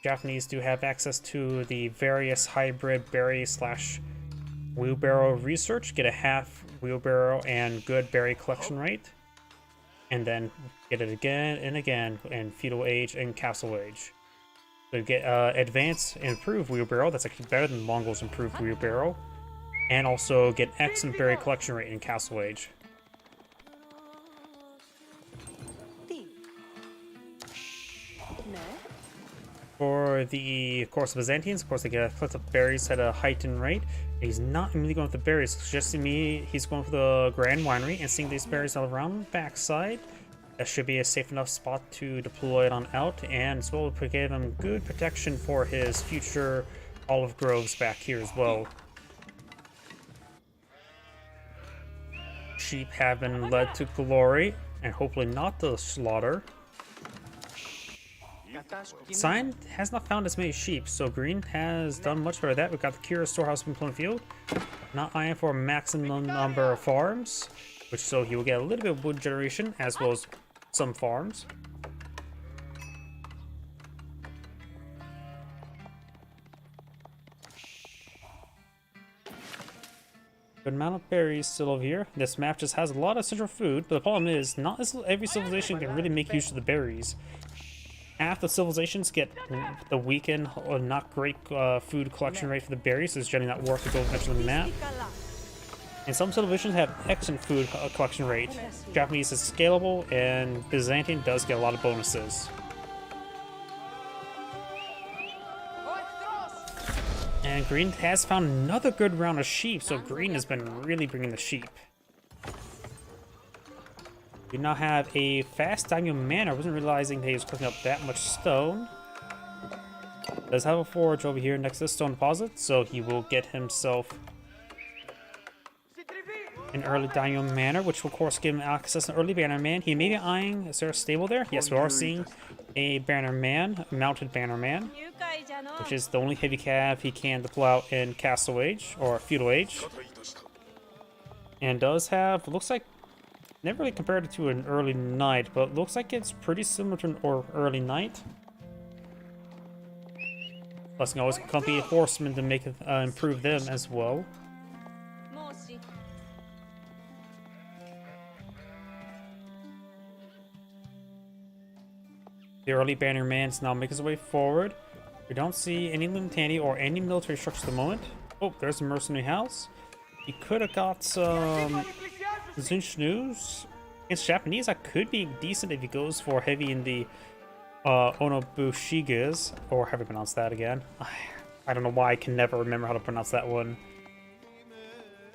Japanese do have access to the various hybrid berry slash wheelbarrow research, get a half wheelbarrow and good berry collection rate, and then get it again and again in feudal age and castle age. So get advanced and improved wheelbarrow, that's actually better than Mongol's improved wheelbarrow, and also get excellent berry collection rate in castle age. For the, of course, Byzantines, of course, they get a collect of berries at a heightened rate. He's not immediately going with the berries, suggesting me he's going for the Grand Winery and seeing these berries all around the backside. That should be a safe enough spot to deploy it on out, and as well to give him good protection for his future olive groves back here as well. Sheep have been led to glory, and hopefully not to slaughter. Cyan has not found as many sheep, so green has done much better at that. We've got the Kira storehouse in Plumfield. Not eyeing for a maximum number of farms, which so he will get a little bit of wood generation as well as some farms. Good amount of berries still over here. This map just has a lot of central food, but the problem is not every civilization can really make use of the berries. Half the civilizations get the weakened or not great food collection rate for the berries, so it's generally not worth to go much on the map. And some civilizations have excellent food collection rate. Japanese is scalable, and Byzantine does get a lot of bonuses. And green has found another good round of sheep, so green has been really bringing the sheep. We now have a fast daimyo man. I wasn't realizing that he was cooking up that much stone. Does have a forge over here next to the stone deposit, so he will get himself an early daimyo manor, which will of course give him access to an early banner man. He may be eyeing, is there a stable there? Yes, we are seeing a banner man, a mounted banner man, which is the only heavy cav he can deploy out in castle age or feudal age. And does have, looks like, never really compared it to an early knight, but looks like it's pretty similar to an early knight. Plus, you can always accompany horsemen to make improve them as well. The early banner man is now making his way forward. We don't see any Lumitani or any military structure at the moment. Oh, there's a mercenary house. He could have got some Zunschnus. Against Japanese, that could be decent if he goes for heavy in the Onobushigas, or how do you pronounce that again? I don't know why I can never remember how to pronounce that one.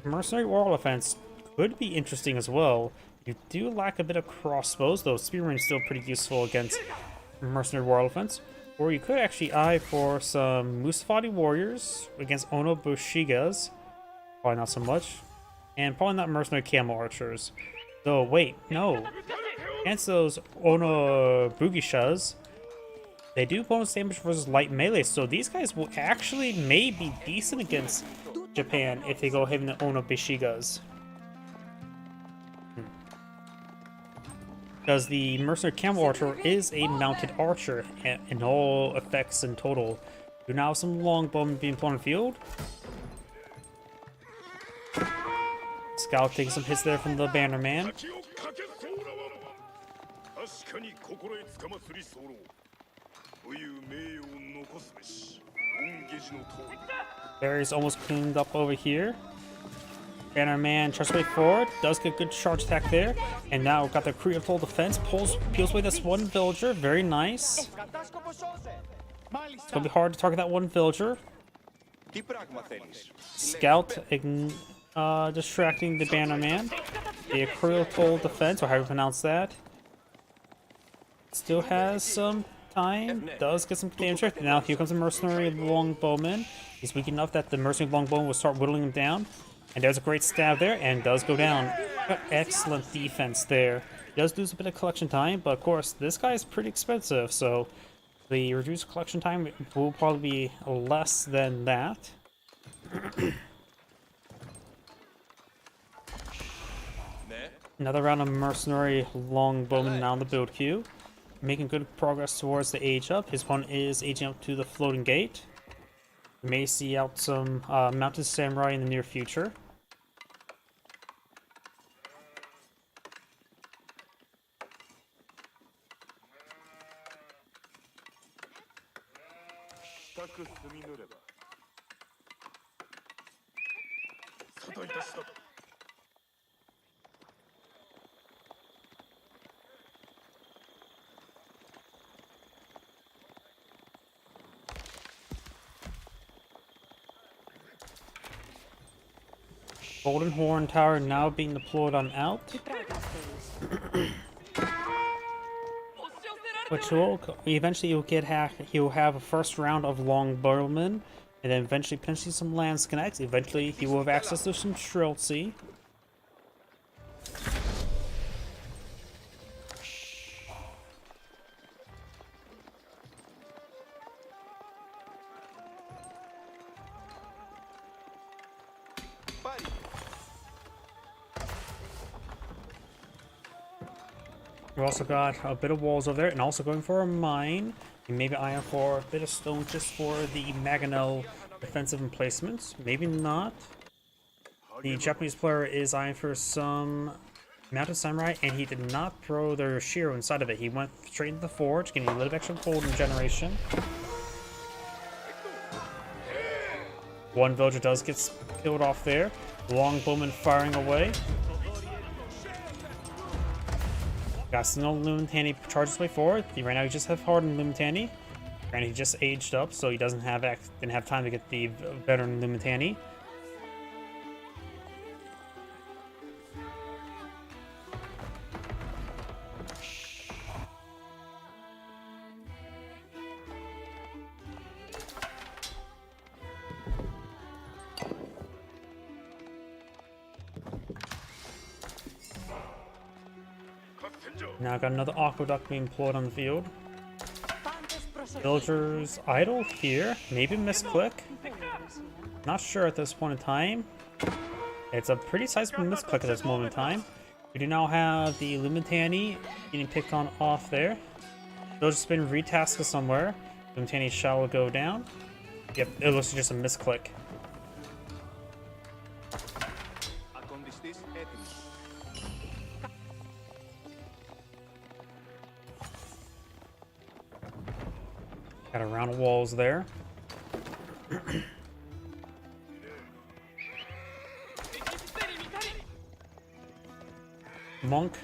Mercenary War Elephants could be interesting as well. You do lack a bit of crossbows, though Spearman is still pretty useful against Mercenary War Elephants. Or you could actually eye for some Musafati Warriors against Onobushigas. Probably not so much. And probably not Mercenary Camel Archers. Though, wait, no. Against those Onobugishas, they do bonus damage versus light melee, so these guys will actually may be decent against Japan if they go ahead and Onobushigas. Because the Mercenary Camel Archer is a mounted archer in all effects in total. Do now have some longbowmen being put on the field. Scout taking some hits there from the Bannerman. Barry's almost cleaned up over here. Bannerman tries to way forward, does get a good charge attack there, and now got the critical defense, peels away this one villager, very nice. It's gonna be hard to target that one villager. Scout distracting the Bannerman. The critical defense, or how do you pronounce that? Still has some time, does get some damage. Now here comes the Mercenary Longbowman. He's weak enough that the Mercenary Longbowman will start whittling him down. And there's a great stab there, and does go down. Excellent defense there. He does lose a bit of collection time, but of course, this guy is pretty expensive, so the reduced collection time will probably be less than that. Another round of Mercenary Longbowman now in the build queue. Making good progress towards the age up. His opponent is aging up to the floating gate. We may see out some mounted samurai in the near future. Golden Horn Tower now being deployed on out. Which will eventually he'll have a first round of Longbowmen, and then eventually potentially some Landsconnects. Eventually he will have access to some Shriltzy. We also got a bit of walls over there, and also going for a mine. And maybe eyeing for a bit of stone just for the Maginot defensive emplacements. Maybe not. The Japanese player is eyeing for some mounted samurai, and he did not throw their Shiro inside of it. He went straight into the forge, getting a little bit extra golden generation. One villager does get killed off there. Longbowman firing away. Got Snow Lumitani charges his way forward. Right now, you just have hardened Lumitani. Granted, he just aged up, so he didn't have time to get the veteran Lumitani. Now I've got another aqueduct being deployed on the field. Villagers idle here. Maybe misclick. Not sure at this point in time. It's a pretty sizable misclick at this moment in time. We do now have the Lumitani getting picked on off there. Villager's been retasked somewhere. Lumitani shall go down. Yep, it looks like just a misclick. Got a round of walls there. Monk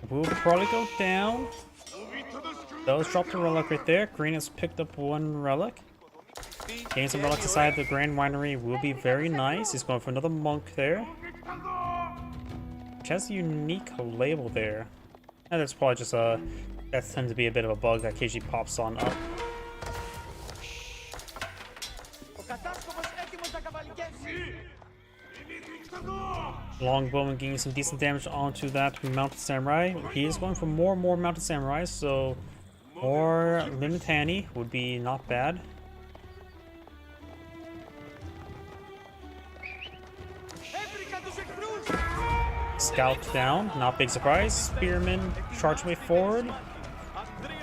will probably go down. Those dropped a relic right there. Green has picked up one relic. Getting some relics inside the Grand Winery will be very nice. He's going for another monk there. Which has a unique label there. And that's probably just a... that tends to be a bit of a bug that occasionally pops on up. Longbowman getting some decent damage onto that Mounted Samurai. He is going for more and more Mounted Samurais, so more Limitani would be not bad. Scout down, not big surprise. Spearman charge way forward.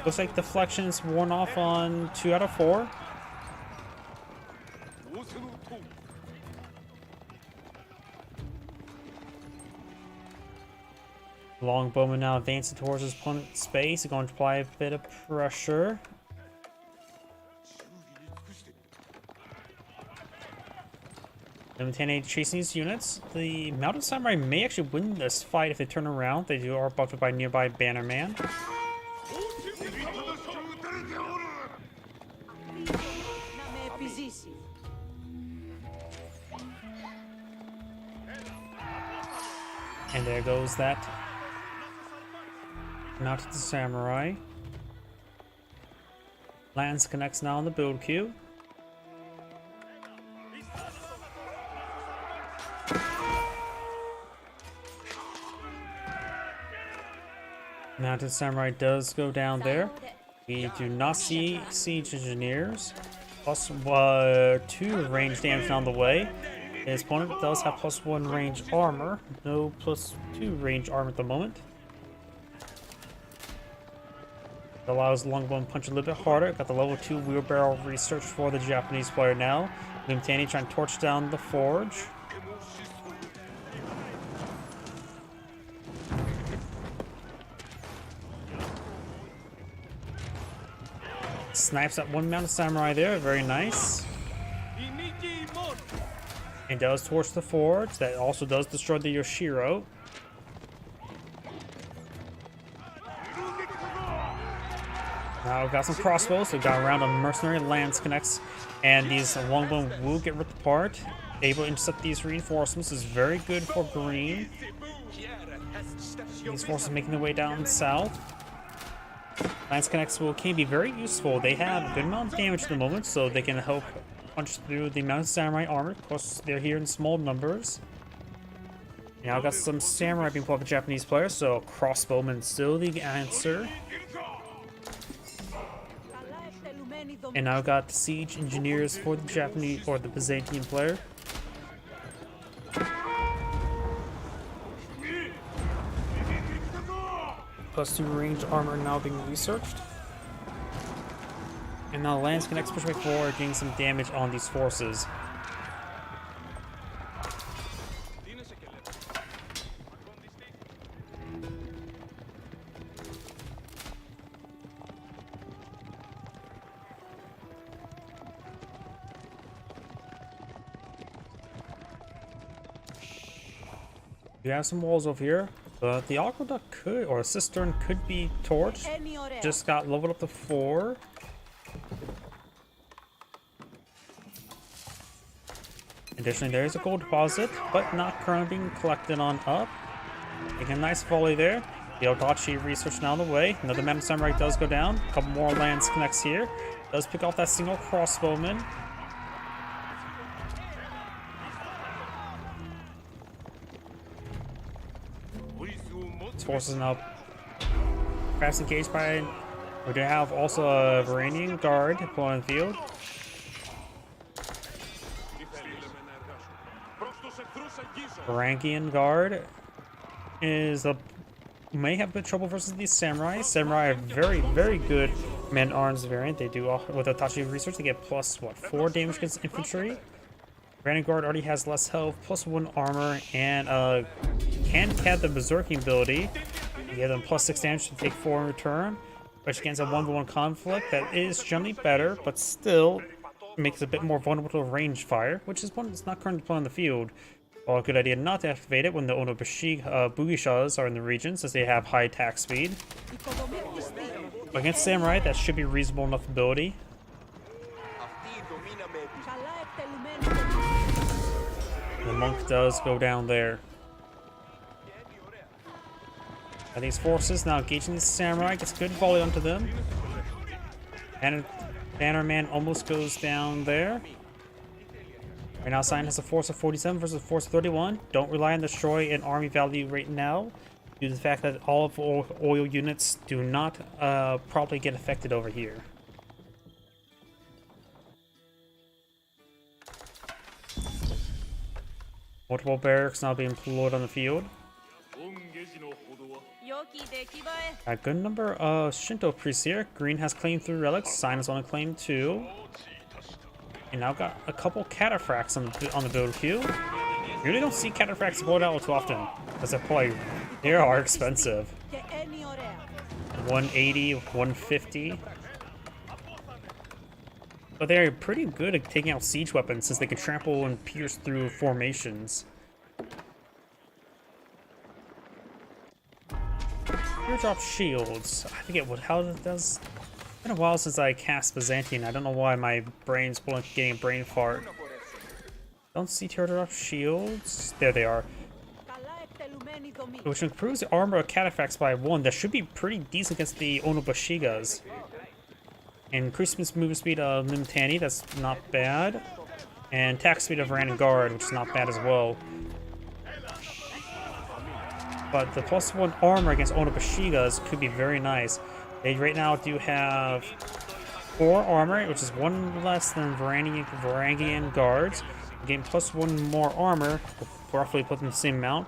Looks like deflection's worn off on 2 out of 4. Longbowman now advancing towards his opponent's space. He's going to apply a bit of pressure. Limitani chasing these units. The Mounted Samurai may actually win this fight if they turn around. They are buffed by nearby Bannerman. And there goes that Mounted Samurai. Lance connects now on the build queue. Mounted Samurai does go down there. We do not see Siege Engineers. Plus 2 range damage on the way. His opponent does have +1 range armor. No +2 range armor at the moment. It allows Longbowman punch a little bit harder. Got the level 2 wheelbarrow research for the Japanese player now. Limitani trying to torch down the forge. Snipes at one Mounted Samurai there, very nice. And does torch the forge. That also does destroy the Yoshiro. Now we've got some crossbows, so we've got around a mercenary. Lance connects, and these Longbowmen will get ripped apart. Able to intercept these reinforcements is very good for green. These forces making their way down south. Lance connects can be very useful. They have a good amount of damage at the moment, so they can help punch through the Mounted Samurai armor. Of course, they're here in small numbers. Now I've got some samurai being pulled by the Japanese players, so crossbowmen still the answer. And now I've got siege engineers for the Japanese or the Byzantine player. +2 range armor now being researched. And now Lance connects push way forward, getting some damage on these forces. We have some walls over here. But the aqueduct could, or a cistern could be torched. Just got leveled up to 4. Additionally, there is a gold deposit, but not currently being collected on up. Making a nice volley there. The Odachi research now on the way. Another Mounted Samurai does go down. A couple more Lance connects here. Does pick off that single crossbowman. Forces now fast engaged by. We do have also a Varanian guard on the field. Varangian guard is may have a bit of trouble versus these samurai. Samurai are very good man-arms variant. They do with Odachi research. They get +4 damage against infantry. Varangian guard already has less health, +1 armor, and can have the berserking ability. You give them +6 damage to take 4 in return, which against a 1v1 conflict that is generally better, but still makes it a bit more vulnerable to range fire, which is one that's not currently on the field. Well, a good idea not to activate it when the Ono Bugishas are in the region, since they have high attack speed. Against Samurai, that should be reasonable enough ability. The monk does go down there. And these forces now engaging the samurai, gets good volley onto them. And Bannerman almost goes down there. Right now, Cyan has a force of 47 versus a force of 31. Don't rely on destroy an army value right now, due to the fact that all of oil units do not probably get affected over here. Multiple barracks now being deployed on the field. A good number of Shinto priests here. Green has claimed 3 relics. Cyan has only claimed 2. And now got a couple cataphracts on the build queue. You really don't see cataphracts deployed out too often, because they are expensive. 180, 150. But they're pretty good at taking out siege weapons since they can trample and pierce through formations. Teardrop shields. I forget how it does. It's been a while since I cast Byzantine. I don't know why my brain's getting a brain fart. Don't see teardrop shields. There they are. Which improves the armor of cataphracts by 1. That should be pretty decent against the Onobushigas. Increases movement speed of Limitani, that's not bad. And attack speed of Random Guard, which is not bad as well. But the +1 armor against Onobushigas could be very nice. They right now do have 4 armor, which is 1 less than Varangian guards. Gain +1 more armor, roughly put them the same amount.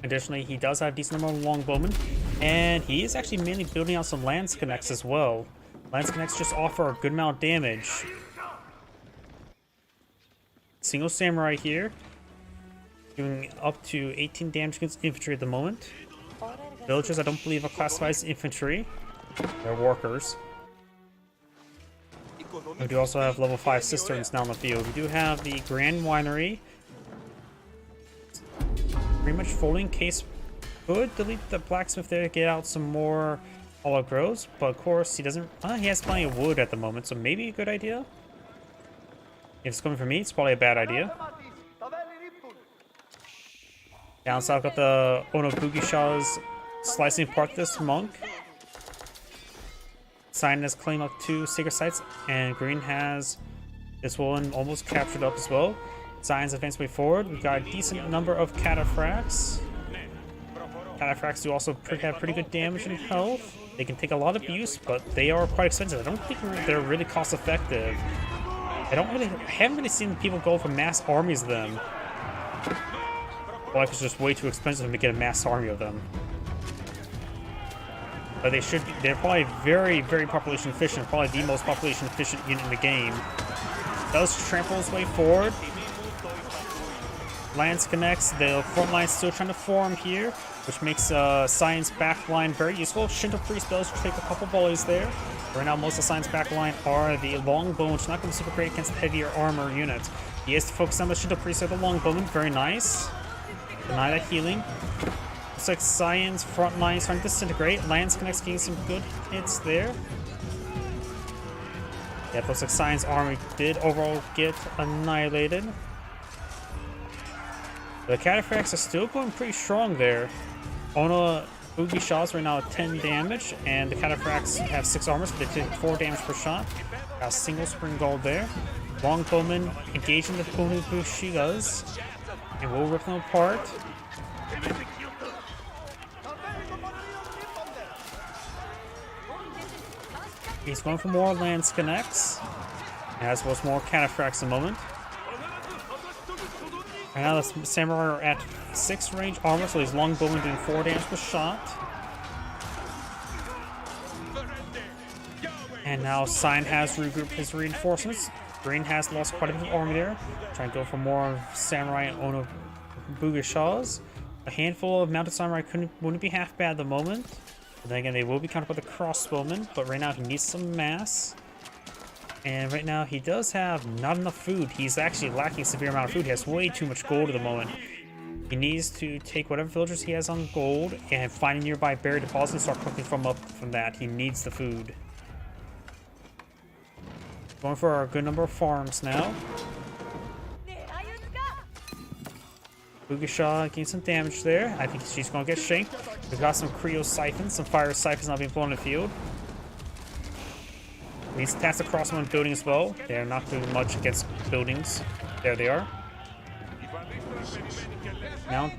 Additionally, he does have a decent number of longbowmen, and he is actually mainly building out some lance connects as well. Lance connects just offer a good amount of damage. Single samurai here, doing up to 18 damage against infantry at the moment. Villagers I don't believe are classified as infantry. They're workers. We do also have level 5 cisterns now on the field. We do have the Grand Winery. Pretty much fully in case. Could delete the blacksmith there to get out some more olive groves, but of course he doesn't. He has plenty of wood at the moment, so maybe a good idea. If it's coming from me, it's probably a bad idea. Down south, got the Onobugishas slicing apart this monk. Cyan has claimed up 2 sacred sites, and Green has this one almost captured up as well. Cyan's advanced way forward. We've got a decent number of cataphracts. Cataphracts do also have pretty good damage and health. They can take a lot of abuse, but they are quite expensive. I don't think they're really cost effective. I haven't really seen people go for mass armies of them. Well, it's just way too expensive to get a mass army of them. But they're probably very, very population efficient. Probably the most population efficient unit in the game. Does trample his way forward. Lance connects. The front line's still trying to form here, which makes Cyan's back line very useful. Shinto Priest does take a couple volleys there. Right now, most of Cyan's back line are the longbowmen, which is not going to be super great against heavier armor units. He is focused on the Shinto Priest or the longbowmen. Very nice. Deny that healing. Looks like Cyan's front line is starting to disintegrate. Lance connects, getting some good hits there. Yeah, it looks like Cyan's army did overall get annihilated. The cataphracts are still going pretty strong there. Onobugishas right now at 10 damage, and the cataphracts have 6 armor, so they take 4 damage per shot. Got a single spring gold there. Longbowmen engaging the Onobushigas, and we'll rip them apart. He's going for more lance connects, as well as more cataphracts in a moment. Right now the samurai are at 6 range armor, so he's longbowmen doing 4 damage per shot. And now Cyan has regrouped his reinforcements. Green has lost quite a bit of army there. Trying to go for more samurai and Onobugishas. A handful of mounted samurai wouldn't be half bad at the moment. But then again, they will be countered by the crossbowmen. But right now he needs some mass. And right now he does have not enough food. He's actually lacking a severe amount of food. He has way too much gold at the moment. He needs to take whatever villagers he has on gold and find a nearby berry deposit and start cooking from that. He needs the food. Going for a good number of farms now. Bugisha getting some damage there. I think she's going to get shanked. We've got some Creo Siphons, some Fire Siphons not being blown in the field. These attacks across one building as well. They're not doing much against buildings. There they are. Now,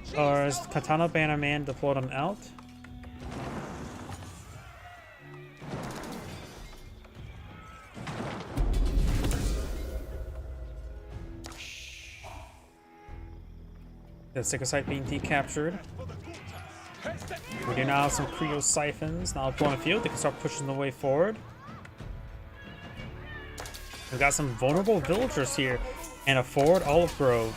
is Katana Bannerman deployed on out? The Sacred Site being decaptured. We do now have some Creo Siphons now deployed on the field. They can start pushing the way forward. We've got some vulnerable villagers here and a forward olive grove.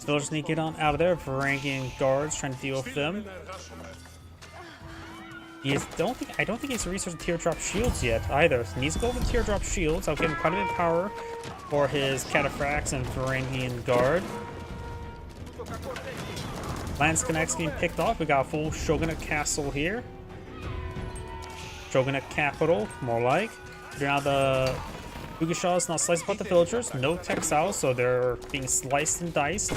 Villagers need to get on out of there. Varangian guards trying to deal with them. I don't think he's researching teardrop shields yet either. He needs to go with teardrop shields. I'll give him quite a bit of power for his cataphracts and Varangian guard. Lance Connects getting picked off. We got a full Shogunate castle here. Shogunate capital, more like. Now the Bugisha is not sliced about the villagers. No textiles, so they're being sliced and diced.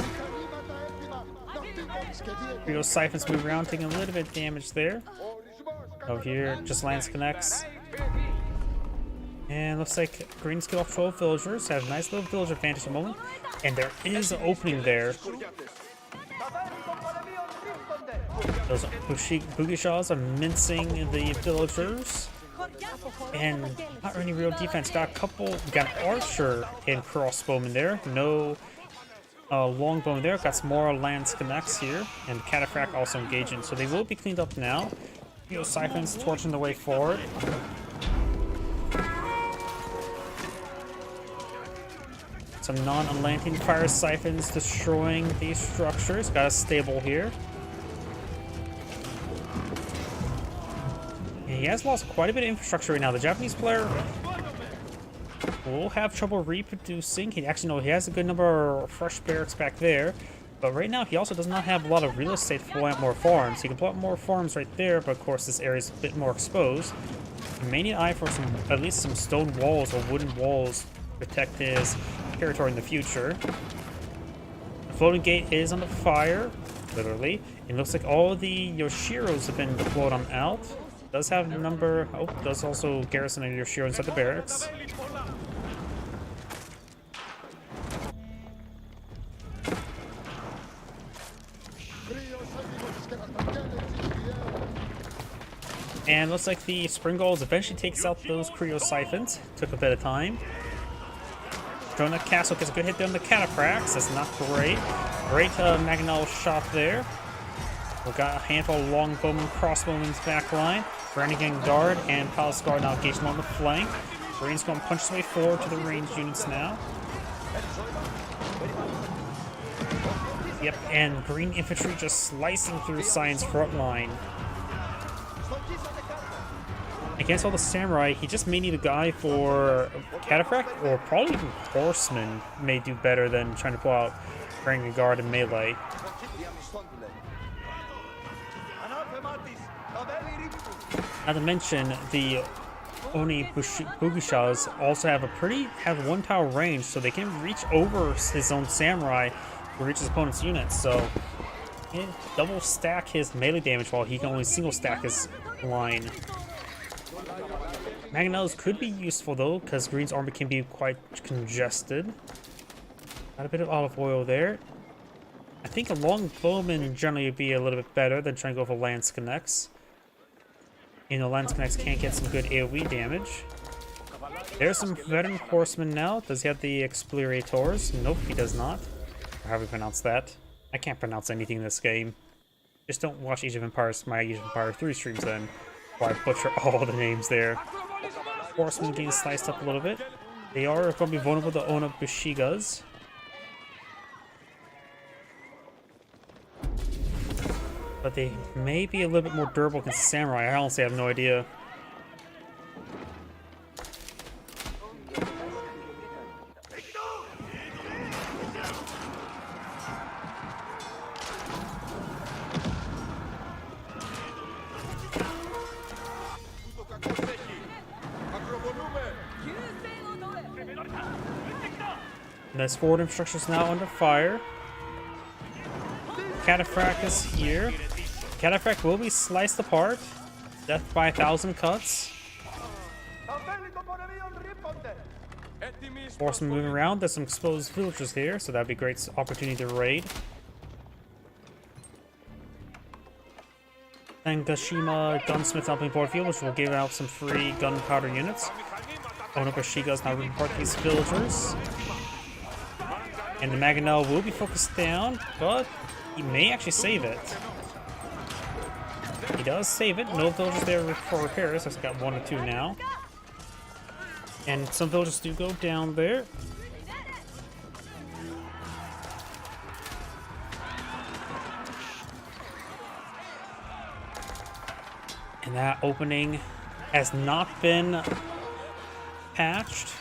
Creo Siphons move around, taking a little bit of damage there. Over here, just Lance Connects. And looks like Green's killed off 12 villagers. Have a nice little villager advantage at the moment. And there is an opening there. Those Bugishas are mincing the villagers. And not really real defense. Got an archer and crossbowman there. No longbowman there. Got some more Lance Connects here. And Cataphract also engaging. So they will be cleaned up now. Siphons torching the way forward. Some non-Atlantean Fire Siphons destroying these structures. Got a stable here. And he has lost quite a bit of infrastructure right now. The Japanese player will have trouble reproducing. He has a good number of fresh barracks back there. But right now, he also does not have a lot of real estate to plant more farms. He can plant more farms right there, but of course, this area is a bit more exposed. He may need an eye for at least some stone walls or wooden walls to protect his territory in the future. The floating gate is on the fire, literally. It looks like all the Yoshiros have been deployed on out. Does have a number. Oh, does also garrison a Yoshiro inside the barracks. And looks like the Spring Goals eventually takes out those Creo Siphons. Took a bit of time. Jonah Castle gets a good hit there on the Cataphracts. That's not great. Great Magnol shot there. We've got a handful of Longbowmen, Crossbowmen's back line. Varangian Guard and Palace Guard now engaged on the flank. Green's going to punch his way forward to the ranged units now. Yep, and Green Infantry just slicing through Cyan's front line. Against all the samurai, he just may need a guy for Cataphract, or probably even Horseman may do better than trying to pull out Varangian Guard and melee. Not to mention, the Oni Bugishas also have one tower range, so they can reach over his own samurai to reach his opponent's units. So he can double stack his melee damage while he can only single stack his line. Magnellas could be useful though, because Green's army can be quite congested. Got a bit of olive oil there. I think a longbowman generally would be a little bit better than trying to go for Lance Connects. You know, Lance Connects can get some good AoE damage. There's some veteran horsemen now. Does he have the Explorators? Nope, he does not. Or how do we pronounce that? I can't pronounce anything in this game. Just don't watch Age of Empires, my Age of Empires 3 streams then. Or I butcher all the names there. Horsemen getting sliced up a little bit. They are going to be vulnerable to Ona Bushigas. But they may be a little bit more durable against samurai. I honestly have no idea. This forward infrastructure is now under fire. Cataphract is here. Cataphract will be sliced apart. Death by 1,000 cuts. Horsemen moving around. There's some exposed villagers here, so that'd be a great opportunity to raid. Tangashima Gunsmith opening board field, which will give out some free gunpowder units. Onokashiga is now report these villagers. And the Mangonel will be focused down, but he may actually save it. He does save it. No villagers there for repairs. I've got 1 or 2 now. And some villagers do go down there. And that opening has not been patched.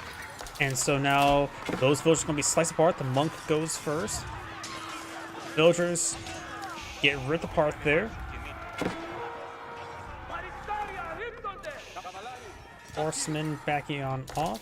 And so now those villagers are going to be sliced apart. The monk goes first. Villagers get ripped apart there. Horsemen backing on off.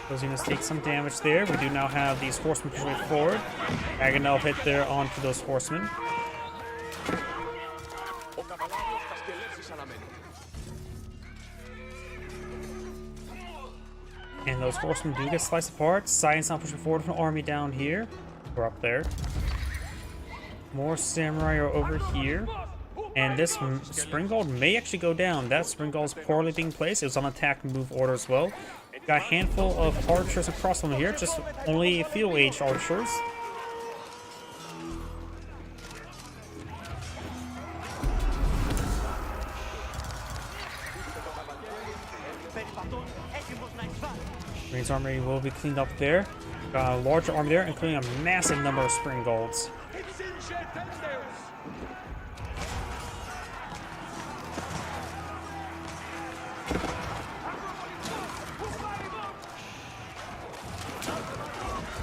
Those units take some damage there. We do now have these horsemen pushing forward. Mangonel hit there onto those horsemen. And those horsemen do get sliced apart. Science now pushing forward with an army down here. We're up there. More samurai are over here. And this Springald may actually go down. That Springald is poorly being placed. It was on attack move order as well. Got a handful of archers across them here. Just only field age archers. Green's army will be cleaned up there. Got a larger army there, including a massive number of Springalds.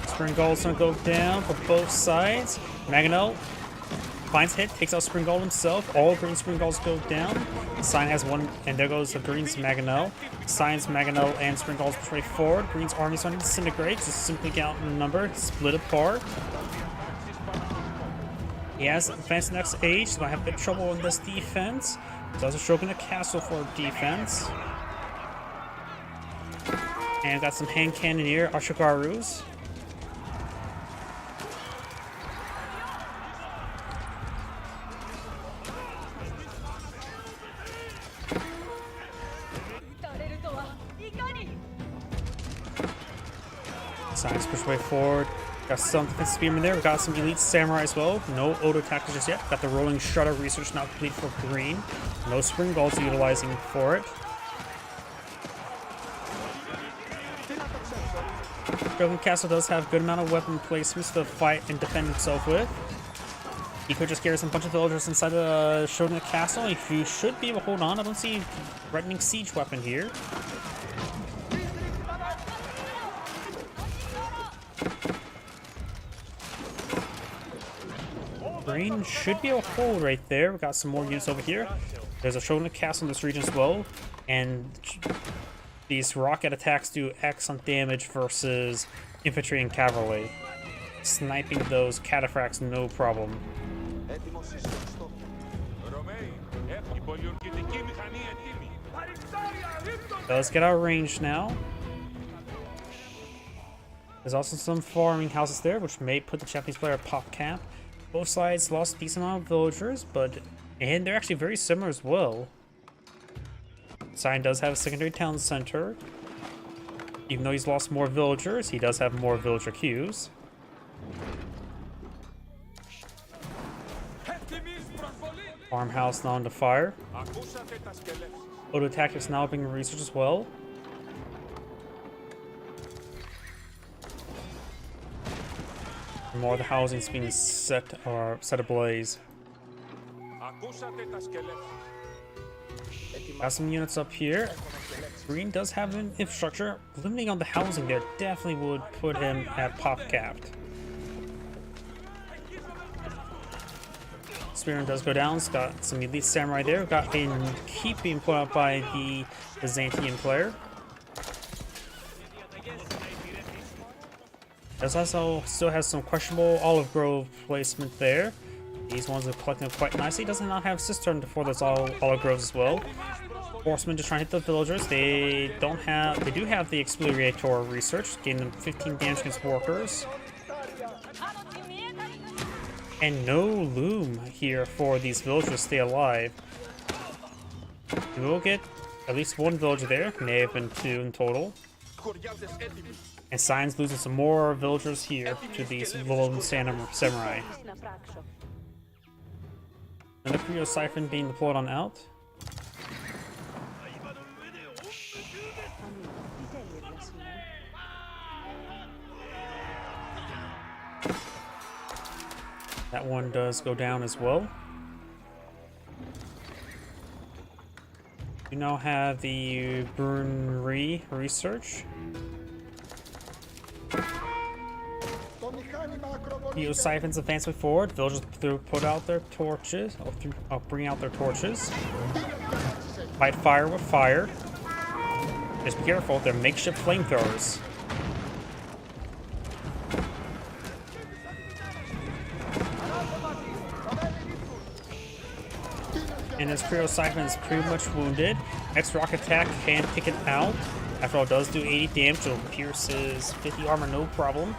Springald's gonna go down for both sides. Mangonel finds hit, takes out Springald himself. All green Springalds go down. Sign has one, and there goes the green's Mangonel. Sign's Mangonel and Springald's push right forward. Green's army starting to disintegrate, just simply count the number, split apart. He has advanced the next age, so might have a bit of trouble in this defense. He's also stroking a castle for defense. And got some hand cannoneer Ashigarus. Science push way forward. Got some defensive spearmen there. We got some elite samurai as well. No Odo tactics just yet. Got the rolling shutter research now complete for green. No Springalds utilizing for it. Shogun Castle does have a good amount of weapon placements to fight and defend himself with. He could just garrison a bunch of villagers inside the Shogun Castle. He should be able to hold on. I don't see a threatening siege weapon here. Green should be able to hold right there. We got some more units over here. There's a Shogun Castle in this region as well. And these rocket attacks do excellent damage versus infantry and cavalry. Sniping those cataphracts, no problem. So let's get our range now. There's also some farming houses there, which may put the Japanese player at pop camp. Both sides lost a decent amount of villagers, and they're actually very similar as well. Sign does have a secondary town center. Even though he's lost more villagers, he does have more villager queues. Farmhouse now under fire. Odo tactics now being researched as well. More of the housing's being set ablaze. Got some units up here. Green does have an infrastructure. Limiting on the housing there definitely would put him at pop capped. Spearman does go down. It's got some elite samurai there. Got in keep being put out by the Byzantine player. Does also still has some questionable olive grove placement there. These ones are collecting quite nicely. Does not have cistern for those olive groves as well. Horsemen just trying to hit the villagers. They do have the Exploriator research, gaining them 15 damage against workers. And no loom here for these villagers to stay alive. We will get at least one villager there, may have been 2 in total. And Scion's losing some more villagers here to these lone samurai. Another Creo Siphon being deployed on out. That one does go down as well. We now have the Brunri research. Creo Siphons advancing forward. Villagers put out their torches. Bring out their torches. Fight fire with fire. Just be careful, they're makeshift flamethrowers. And his Creo Siphon is pretty much wounded. Next rock attack can pick it out. After all, it does do 80 damage, so pierces 50 armor, no problem.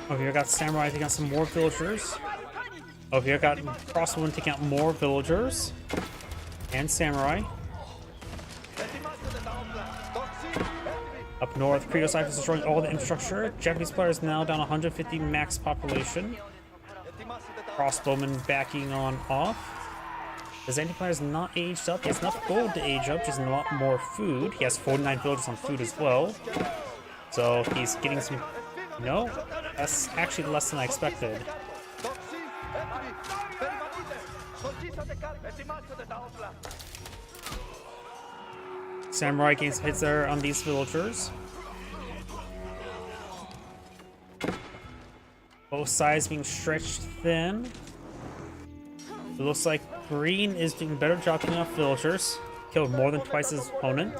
Over here, got Samurai taking out some more villagers. Over here, got Crossbowmen taking out more villagers. And Samurai. Up north, Creo Siphon is destroying all the infrastructure. Japanese players now down 150 max population. Crossbowman backing on off. Byzantine player is not aged up. He has enough gold to age up, just a lot more food. He has 49 villagers on food as well. So he's getting some... No, that's actually less than I expected. Samurai gains hits there on these villagers. Both sides being stretched thin. It looks like Green is doing a better job killing off villagers. Killed more than twice his opponent.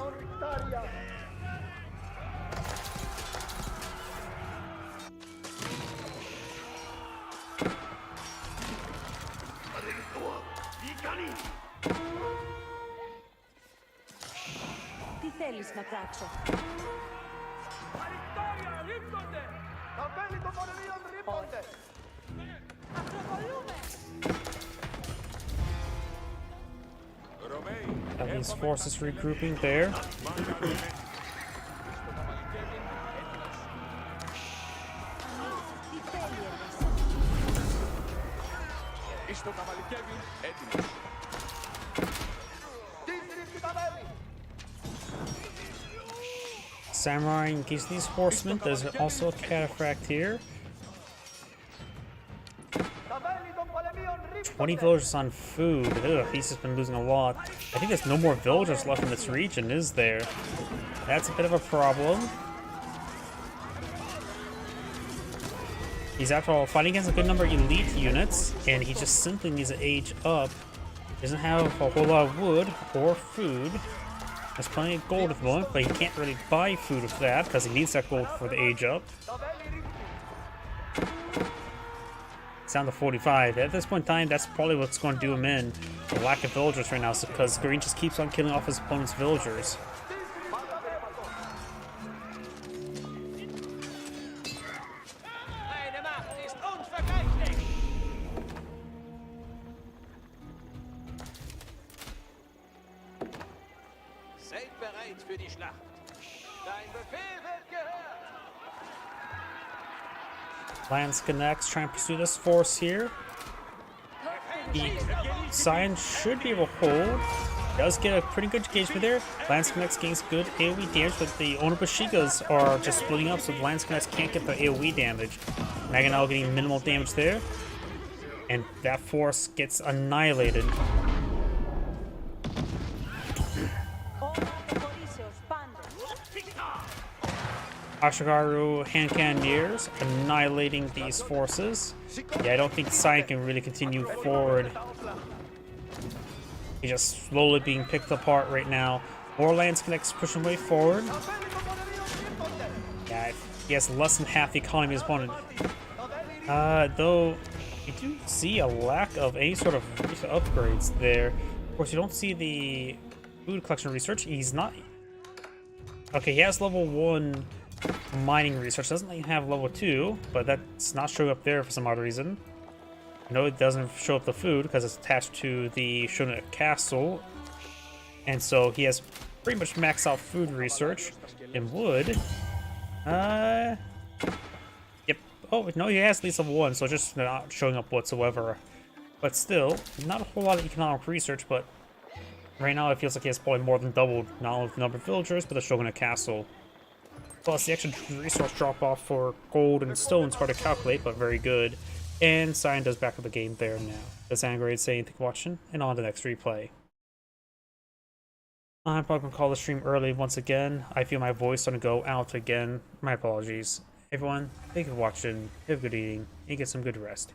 Have these forces regrouping there. Samurai engage these horsemen. There's also a cataphract here. 20 villagers on food. Ugh, he's just been losing a lot. I think there's no more villagers left in this region, is there? That's a bit of a problem. He's, after all, fighting against a good number of elite units, and he just simply needs to age up. Doesn't have a whole lot of wood or food. There's plenty of gold at the moment, but he can't really buy food with that because he needs that gold for the age up. It's down to 45. At this point in time, that's probably what's going to do him in. The lack of villagers right now is because Green just keeps on killing off his opponent's villagers. Lance connects, trying to pursue this force here. Scion should be able to hold. Does get a pretty good engagement there. Lance connects gains good AoE damage, but the Onobushigas are just splitting up, so the Lance connects can't get the AoE damage. Naganal getting minimal damage there. And that force gets annihilated. Ashigaru hand cannoneers annihilating these forces. Yeah, I don't think Cyan can really continue forward. He's just slowly being picked apart right now. More Lance Connects pushing way forward. Yeah, he has less than half the economy as opponent. Though you do see a lack of any sort of upgrades there. Of course, you don't see the food collection research. He's not. Okay, he has level 1 mining research. Doesn't even have level 2, but that's not showing up there for some odd reason. No, it doesn't show up the food because it's attached to the Shogunate Castle. And so he has pretty much maxed out food research in wood. Yep. Oh, no, he has at least level 1, so just not showing up whatsoever. But still, not a whole lot of economic research, but right now it feels like he has probably more than doubled not only the number of villagers, but the Shogunate Castle. Plus, the extra resource drop-off for gold and stone is hard to calculate, but very good. And Cyan does back up the game there now. Does Angrade say anything watching? And on to the next replay. I'm probably going to call the stream early once again. I feel my voice starting to go out again. My apologies. Everyone, thank you for watching. Have a good eating. And get some good rest.